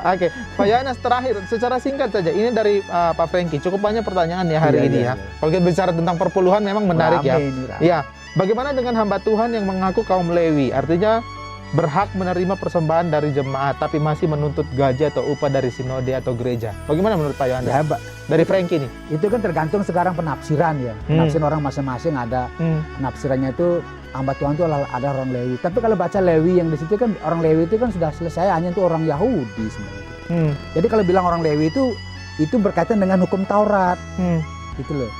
S1: Pak Yohanes, terakhir secara singkat saja, ini dari Pak Franky, cukup banyak pertanyaan ya hari ini ya. Kalau kita bicara tentang perpuluhan memang menarik ya. Bagaimana dengan hamba Tuhan yang mengaku kaum Lewi, artinya berhak menerima persembahan dari jemaat tapi masih menuntut gaji atau upah dari sinode atau gereja? Bagaimana menurut Pak Yohanes? Dari Franky nih. Itu
S2: kan tergantung sekarang penafsiran ya. Penafsiran orang masing-masing ada. Penafsirannya itu hamba Tuhan itu ada orang Lewi. Tapi kalau baca Lewi yang di situ kan orang Lewi itu kan sudah selesai, hanya itu orang Yahudi sebenarnya. Jadi kalau bilang orang Lewi itu berkaitan dengan hukum Taurat. Gitu loh.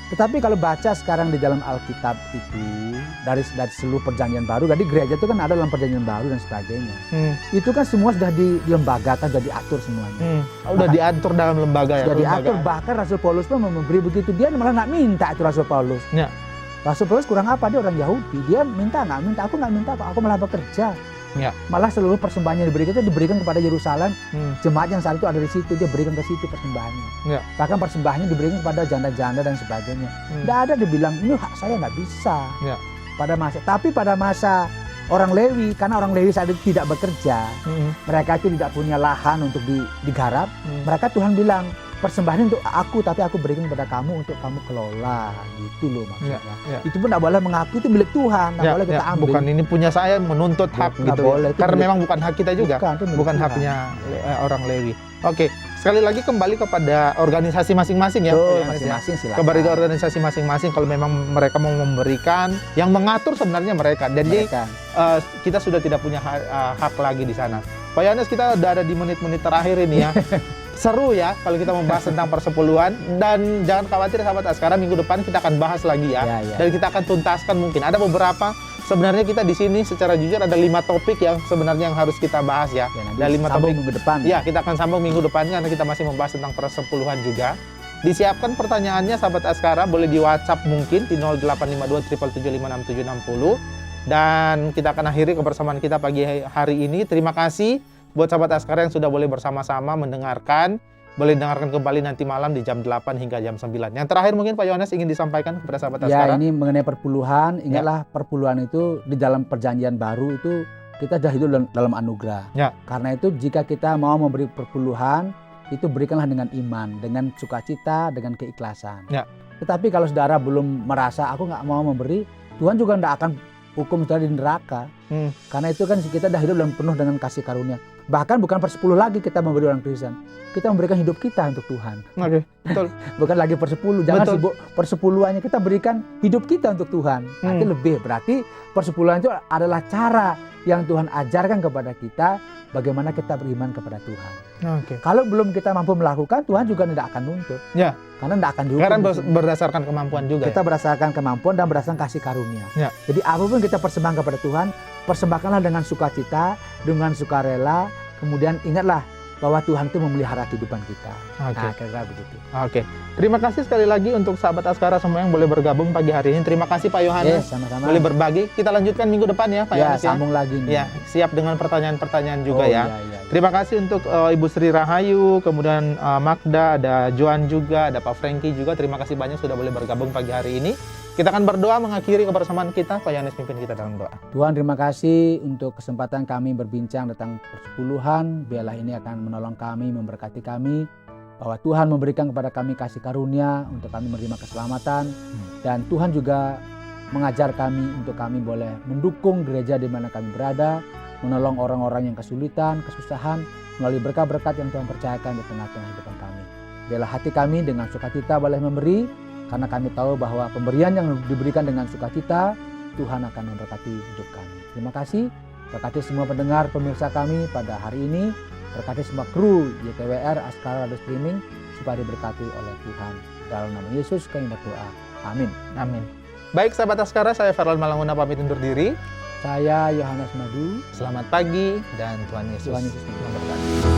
S2: Tetapi kalau baca sekarang di dalam Alkitab itu dari seluruh perjanjian baru, jadi gereja itu kan ada dalam perjanjian baru dan sebagainya. Itu kan semua sudah dilembagakan, sudah diatur semuanya.
S1: Udah diatur dalam lembaga ya.
S2: Sudah diatur, bahkan Rasul Paulus pun memberi begitu. Dia malah nggak minta itu Rasul Paulus. Rasul Paulus kurang apa? Dia orang Yahudi. Dia nggak minta. Aku nggak minta kok. Aku malah bekerja. Malah seluruh persembahan yang diberikan kepada Yerusalem. Jemaat yang saat itu ada di situ, dia berikan ke situ persembahannya. Bahkan persembahannya diberikan kepada janda-janda dan sebagainya. Tidak ada dibilang ini hak saya, nggak bisa. Tapi pada masa orang Lewi, karena orang Lewi saat itu tidak bekerja, mereka itu tidak punya lahan untuk digarap. Mereka Tuhan bilang, persembahan untuk aku, tapi aku berikan kepada kamu untuk kamu kelola, gitu loh maksudnya. Itu pun tidak boleh mengaku itu milik Tuhan, tidak boleh kita ambil.
S1: Bukan ini punya saya menuntut hak gitu.
S2: Boleh,
S1: karena memang bukan hak kita juga, bukan haknya orang Lewi. Sekali lagi kembali kepada organisasi masing-masing ya.
S2: Masing-masing silakan.
S1: Kepada organisasi masing-masing kalau memang mereka mau memberikan, yang mengatur sebenarnya mereka. Jadi kita sudah tidak punya hak lagi di sana. Pak Yohanes, kita udah ada di menit-menit terakhir ini ya. Seru ya kalau kita membahas tentang persepuluhan, dan jangan khawatir sahabat Askara, minggu depan kita akan bahas lagi ya. Dan kita akan tuntaskan, mungkin ada beberapa, sebenarnya kita di sini secara jujur ada 5 topik yang sebenarnya yang harus kita bahas ya. Dan 5 topik
S2: minggu depan.
S1: Ya, kita akan sambung minggu depan karena kita masih membahas tentang persepuluhan juga. Disiapkan pertanyaannya sahabat Askara, boleh di WhatsApp mungkin di 0852 777 56760. Dan kita akan akhiri kebersamaan kita pagi hari ini. Terima kasih Buat sahabat Askara yang sudah boleh bersama-sama mendengarkan, boleh dengarkan kembali nanti malam di jam 8 hingga jam 9. Yang terakhir mungkin Pak Yohanes ingin disampaikan kepada sahabat
S2: Ya,
S1: Askara.
S2: ini mengenai perpuluhan. Ingatlah perpuluhan itu di dalam perjanjian baru itu kita sudah hidup dalam anugerah.
S1: Ya.
S2: Karena itu jika kita mau memberi perpuluhan, itu berikanlah dengan iman, dengan sukacita, dengan keikhlasan.
S1: Ya.
S2: Tetapi kalau saudara belum merasa aku nggak mau memberi, Tuhan juga tidak akan hukum saudara di neraka. Karena itu kan kita sudah hidup dan penuh dengan kasih karunia. Bahkan bukan per-10 lagi kita memberi orang Kristen. Kita memberikan hidup kita untuk Tuhan.
S1: Oke, betul.
S2: Bukan lagi per-10. Jangan
S1: Betul.
S2: sibuk per-10-annya, kita berikan hidup kita untuk Tuhan. Nanti lebih. Berarti per-10-an itu adalah cara yang Tuhan ajarkan kepada kita bagaimana kita beriman kepada Tuhan.
S1: Oke.
S2: Kalau belum kita mampu melakukan, Tuhan juga tidak akan nuntut.
S1: Ya.
S2: Karena tidak akan dihukum.
S1: Karena
S2: di sini.
S1: berdasarkan kemampuan juga.
S2: Kita berdasarkan kemampuan dan berdasarkan kasih karunia.
S1: Ya.
S2: Jadi apapun kita persembahkan kepada Tuhan, persembahkanlah dengan sukacita, dengan sukarela. Kemudian ingatlah bahwa Tuhan itu memelihara kehidupan kita.
S1: Oke.
S2: Nah, kira-kira begitu.
S1: Oke. Terima kasih sekali lagi untuk sahabat Askara semua yang boleh bergabung pagi hari ini. Terima kasih Pak Yohanes.
S2: Sama-sama.
S1: Boleh berbagi. Kita lanjutkan minggu depan ya Pak
S2: Ya,
S1: Yohanes ya.
S2: sambung lagi nih.
S1: Ya, siap dengan pertanyaan-pertanyaan juga
S2: Oh,
S1: ya.
S2: iya.
S1: Terima kasih untuk Ibu Sri Rahayu, kemudian Magda, ada Joan juga, ada Pak Franky juga. Terima kasih banyak sudah boleh bergabung pagi hari ini. Kita akan berdoa mengakhiri kebersamaan kita. Pak Yohanes pimpin kita dalam doa.
S2: Tuhan, terima kasih untuk kesempatan kami berbincang tentang persepuluhan. Biarlah ini akan menolong kami, memberkati kami, bahwa Tuhan memberikan kepada kami kasih karunia untuk kami menerima keselamatan. Dan Tuhan juga mengajar kami untuk kami boleh mendukung gereja di mana kami berada, menolong orang-orang yang kesulitan, kesusahan, melalui berkat-berkat yang Tuhan percayakan di tengah-tengah kehidupan kami. Biarlah hati kami dengan sukacita boleh memberi, karena kami tahu bahwa pemberian yang diberikan dengan sukacita, Tuhan akan memberkati hidup kami. Terima kasih, berkati semua pendengar pemirsa kami pada hari ini, berkati semua kru YTWR Askara Radio Streaming, supaya diberkati oleh Tuhan. Dalam nama Yesus kami berdoa. Amin.
S1: Amin. Baik sahabat Askara, saya Ferlan Malanguna pamit undur diri.
S2: Saya Yohanes Madu.
S1: Selamat pagi dan Tuhan Yesus
S2: Tuhan Yesus
S1: memberkati.